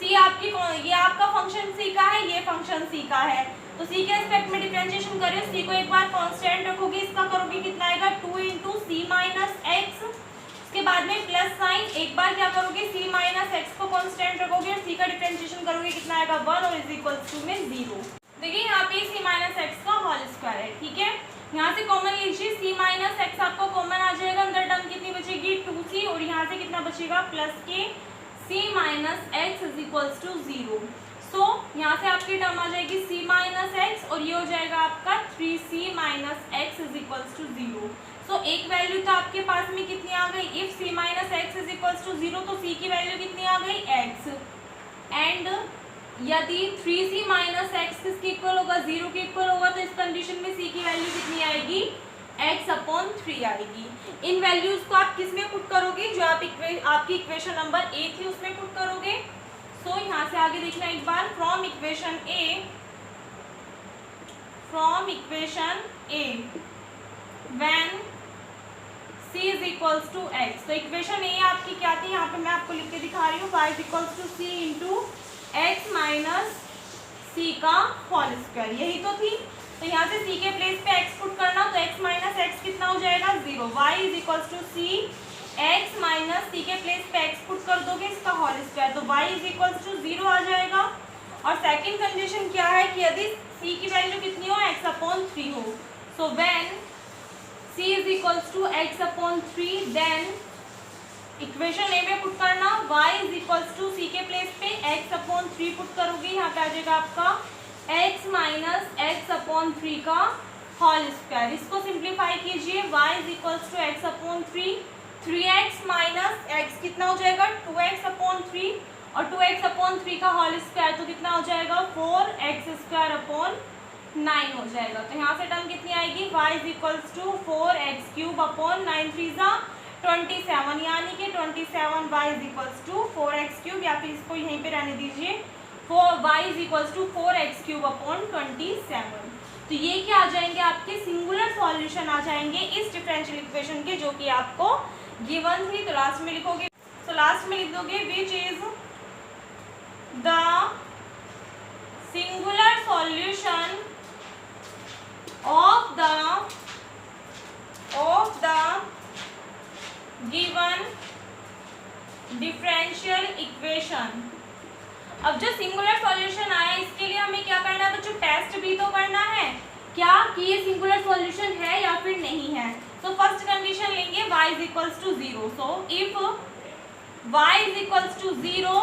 c आपकी ये आपका फंक्शन c का है, ये फंक्शन c का है, तो c के रेस्पेक्ट में डिफरेंशिएशन करिए, c को एक बार कांस्टेंट रखोगे, इसका करोगे कितना आएगा 2 इंटू सी माइनस एक्स, उसके बाद में प्लस साइन, एक बार क्या करोगे c माइनस एक्स को कांस्टेंट रखोगे और c का डिफरेंशिएशन करोगे कितना आएगा 1 और इज इक्वल टू में 0। देखिए यहाँ पे c माइनस एक्स का होल स्क्वायर है, ठीक है, यहाँ से कॉमन लीजिए c माइनस एक्स आपको कॉमन आ जाएगा, अंदर टर्म कितनी बचेगी 2c और यहाँ से कितना बचेगा प्लस के c minus x is equals to 0। So यहाँ से आपकी टर्म आ जाएगी c माइनस एक्स और ये हो जाएगा आपका 3c minus x is equals to 0। So एक वैल्यू तो आपके पास में कितनी आ गई, if c minus x is equals to 0 तो c की वैल्यू कितनी आ गई x, एंड यदि 3c माइनस एक्स किसके इक्वल होगा 0 के इक्वल होगा तो इस कंडीशन में c की वैल्यू कितनी आएगी x अपॉन 3 आएगी। इन वैल्यूज को आप किस में पुट करोगे, जो आप आपकी इक्वेशन नंबर ए थी उसमें पुट करोगे। सो यहाँ से आगे देखना एक बार, from equation a when c is equals to x, तो इक्वेशन ए आपकी क्या थी, यहाँ पे मैं आपको लिख के दिखा रही हूँ, y is equals to c into x minus c का होल स्क्वायर, यही तो थी। तो यहाँ से c के प्लेस पे x पुट करना, तो x माइनस एक्स कितना हो जाएगा 0, y is equals to c x minus c के प्लेस पे x पुट कर दोगे इसका होल स्क्वायर, तो y इज इक्वल्स टू 0 आ जाएगा। और सेकंड कंडीशन क्या है कि यदि c की वैल्यू कितनी हो x अपॉन 3 हो, so when c is equals to x upon 3 then equation a में पुट करना, y is equals to c के प्लेस पे x अपॉन 3 पुट करोगे, यहाँ पे आ जाएगा आपका x माइनस एक्स अपॉन 3 का होल स्क्वायर। इसको सिंप्लीफाई कीजिए, y is equals to x upon 3x minus x कितना हो जाएगा 2x अपॉन 3 और 2x अपॉन 3 का होल स्क्वायर तो कितना हो जाएगा 4x स्क्वायर अपॉन 9 हो जाएगा। तो यहाँ से टर्म कितनी आएगी, y is equals to 4x cube upon 9 3 27, यानी कि 27 y is equals to 4x cube, या फिर इसको यहीं पे रहने दीजिए, y is equals to 4x cube upon 27। तो ये क्या आ जाएंगे आपके सिंगुलर सॉल्यूशन आ जाएंगे इस डिफरेंशियल इक्वेशन के, जो कि आपको गिवन थी। तो लास्ट में लिखोगे, तो लास्ट में लिख दोगे विच is the singular solution of the given differential equation. अब जो सिंगुलर सॉल्यूशन आया इसके लिए हमें क्या करना है बच्चों, टेस्ट भी तो करना है क्या कि ये सिंगुलर सॉल्यूशन है या फिर नहीं है। तो फर्स्ट कंडीशन लेंगे y is equals to 0। So if y is equals to 0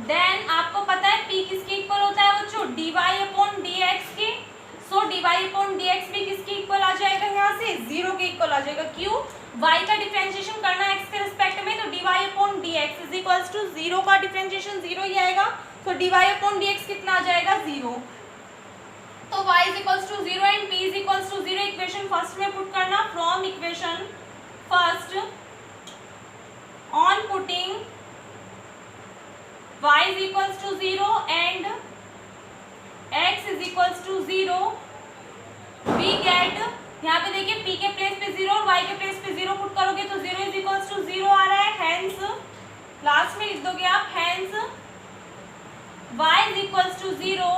then आपको पता है p किसके इक्वल होता है बच्चों, dy अपॉन dx के। सो dy अपॉन dx भी किसके इक्वल आ जाएगा, यहाँ से 0 के इक्वल आ जाएगा। क्यों, y का डिफरेंशिएशन करना है x के रिस्पेक्ट में, तो dy upon dx is equals to 0 का डिफरेंशिएशन 0 ही आएगा। तो dy अपॉन dx कितना आ जाएगा, 0। तो y is equals to 0 and p is equals to 0 equation first में पुट करना। From equation first on putting y is equals to 0 and x is equals to 0 we get, यहाँ पे देखिए p के प्लेस पे 0 और y के प्लेस पे 0 पुट करोगे तो 0 इज इक्वल्स टू 0 आ रहा है। हेंस लास्ट में लिख दोगे आप, hence y is equals to 0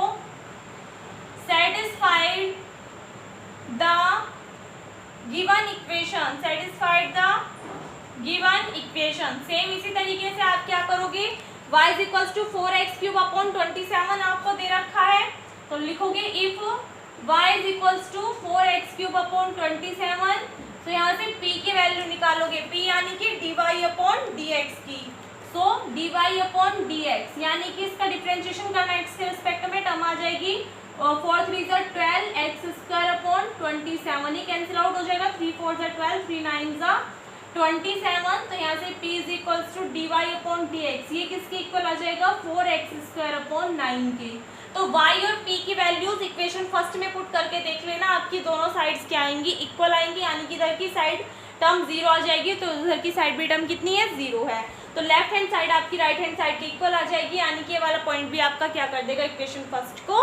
satisfied the given equation, satisfied the given equation। Same इसी तरीके से आप क्या करोगे, y is equals to 4x cube upon 27 आपको दे रखा है, तो लिखोगे if y is equals to 4x cube upon 27। तो यहाँ से p की वैल्यू निकालोगे, p यानी कि dy अपॉन dx की। सो dy अपॉन dx यानी कि इसका डिफरेंशिएशन करना x के रिस्पेक्ट में, टर्म आ जाएगी 4 3 12 एक्स स्क्वायर अपॉन 27, ही कैंसिल आउट हो जाएगा। 3 4 12 3 9 27। तो यहाँ से p is equals to dy upon dx, ये किसके इक्वल आ जाएगा, 4x स्क्वायर अपॉन 9 के। तो y और p की वैल्यूज इक्वेशन फर्स्ट में पुट करके देख लेना, आपकी दोनों साइड्स क्या आएंगी, इक्वल आएंगी, यानी कि इधर की साइड टर्म 0 आ जाएगी, तो उधर की साइड भी टर्म कितनी है, 0 है। तो लेफ्ट हैंड साइड आपकी राइट हैंड साइड के इक्वल आ जाएगी, यानी कि ये वाला पॉइंट भी आपका क्या कर देगा, इक्वेशन फर्स्ट को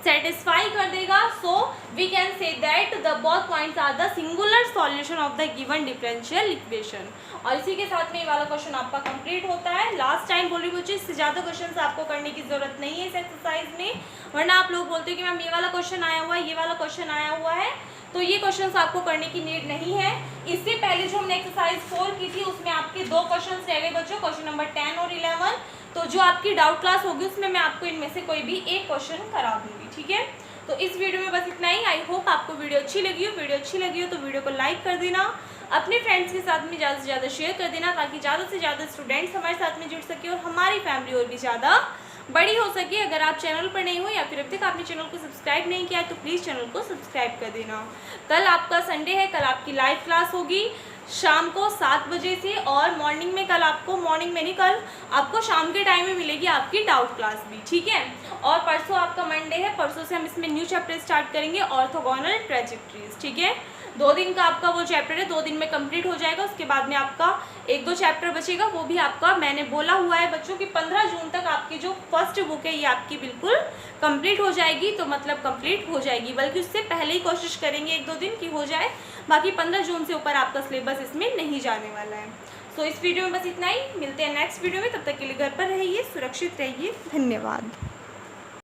सेटिस्फाई कर देगा। So we can say that the both points are the singular solution of the given differential equation. और इसी के साथ में ये वाला क्वेश्चन आपका कंप्लीट होता है। लास्ट टाइम बोली बच्चे इससे ज़्यादा क्वेश्चन आपको करने की जरूरत नहीं है इस एक्सरसाइज में, वरना आप लोग बोलते हो कि मैम ये वाला क्वेश्चन आया हुआ है, ये वाला क्वेश्चन आया हुआ है, तो ये क्वेश्चंस आपको करने की नीड नहीं है। इससे पहले जो हमने एक्सरसाइज 4 की थी उसमें आपके 2 क्वेश्चंस रह गए बच्चों, क्वेश्चन नंबर 10 और 11। तो जो आपकी डाउट क्लास होगी उसमें मैं आपको इनमें से कोई भी एक क्वेश्चन करा दूंगी, ठीक है। तो इस वीडियो में बस इतना ही। आई होप आपको वीडियो अच्छी लगी हो। वीडियो अच्छी लगी हो तो वीडियो को लाइक कर देना, अपने फ्रेंड्स के साथ में ज़्यादा से ज़्यादा शेयर कर देना, ताकि ज़्यादा से ज़्यादा स्टूडेंट्स हमारे साथ में जुड़ सके और हमारी फैमिली और भी ज़्यादा बड़ी हो सके। अगर आप चैनल पर नहीं हो या फिर अब तक आपने चैनल को सब्सक्राइब नहीं किया है तो प्लीज़ चैनल को सब्सक्राइब कर देना। कल आपका संडे है, कल आपकी लाइव क्लास होगी शाम को 7 बजे से, और मॉर्निंग में कल आपको, मॉर्निंग में नहीं कल आपको शाम के टाइम में मिलेगी आपकी डाउट क्लास भी, ठीक है। और परसों आपका मंडे है, परसों से हम इसमें न्यू चैप्टर स्टार्ट करेंगे, ऑर्थोगोनल ट्रेजेक्टरीज, ठीक है। 2 दिन का आपका वो चैप्टर है, 2 दिन में कंप्लीट हो जाएगा। उसके बाद में आपका 1-2 चैप्टर बचेगा, वो भी आपका मैंने बोला हुआ है बच्चों कि 15 जून तक आपकी जो फर्स्ट बुक है ये आपकी बिल्कुल कंप्लीट हो जाएगी। तो मतलब कंप्लीट हो जाएगी, बल्कि उससे पहले ही कोशिश करेंगे 1-2 दिन की हो जाए, बाकी 15 जून से ऊपर आपका सिलेबस इसमें नहीं जाने वाला है। सो इस वीडियो में बस इतना ही, मिलते हैं नेक्स्ट वीडियो में, तब तक के लिए घर पर रहिए, सुरक्षित रहिए, धन्यवाद।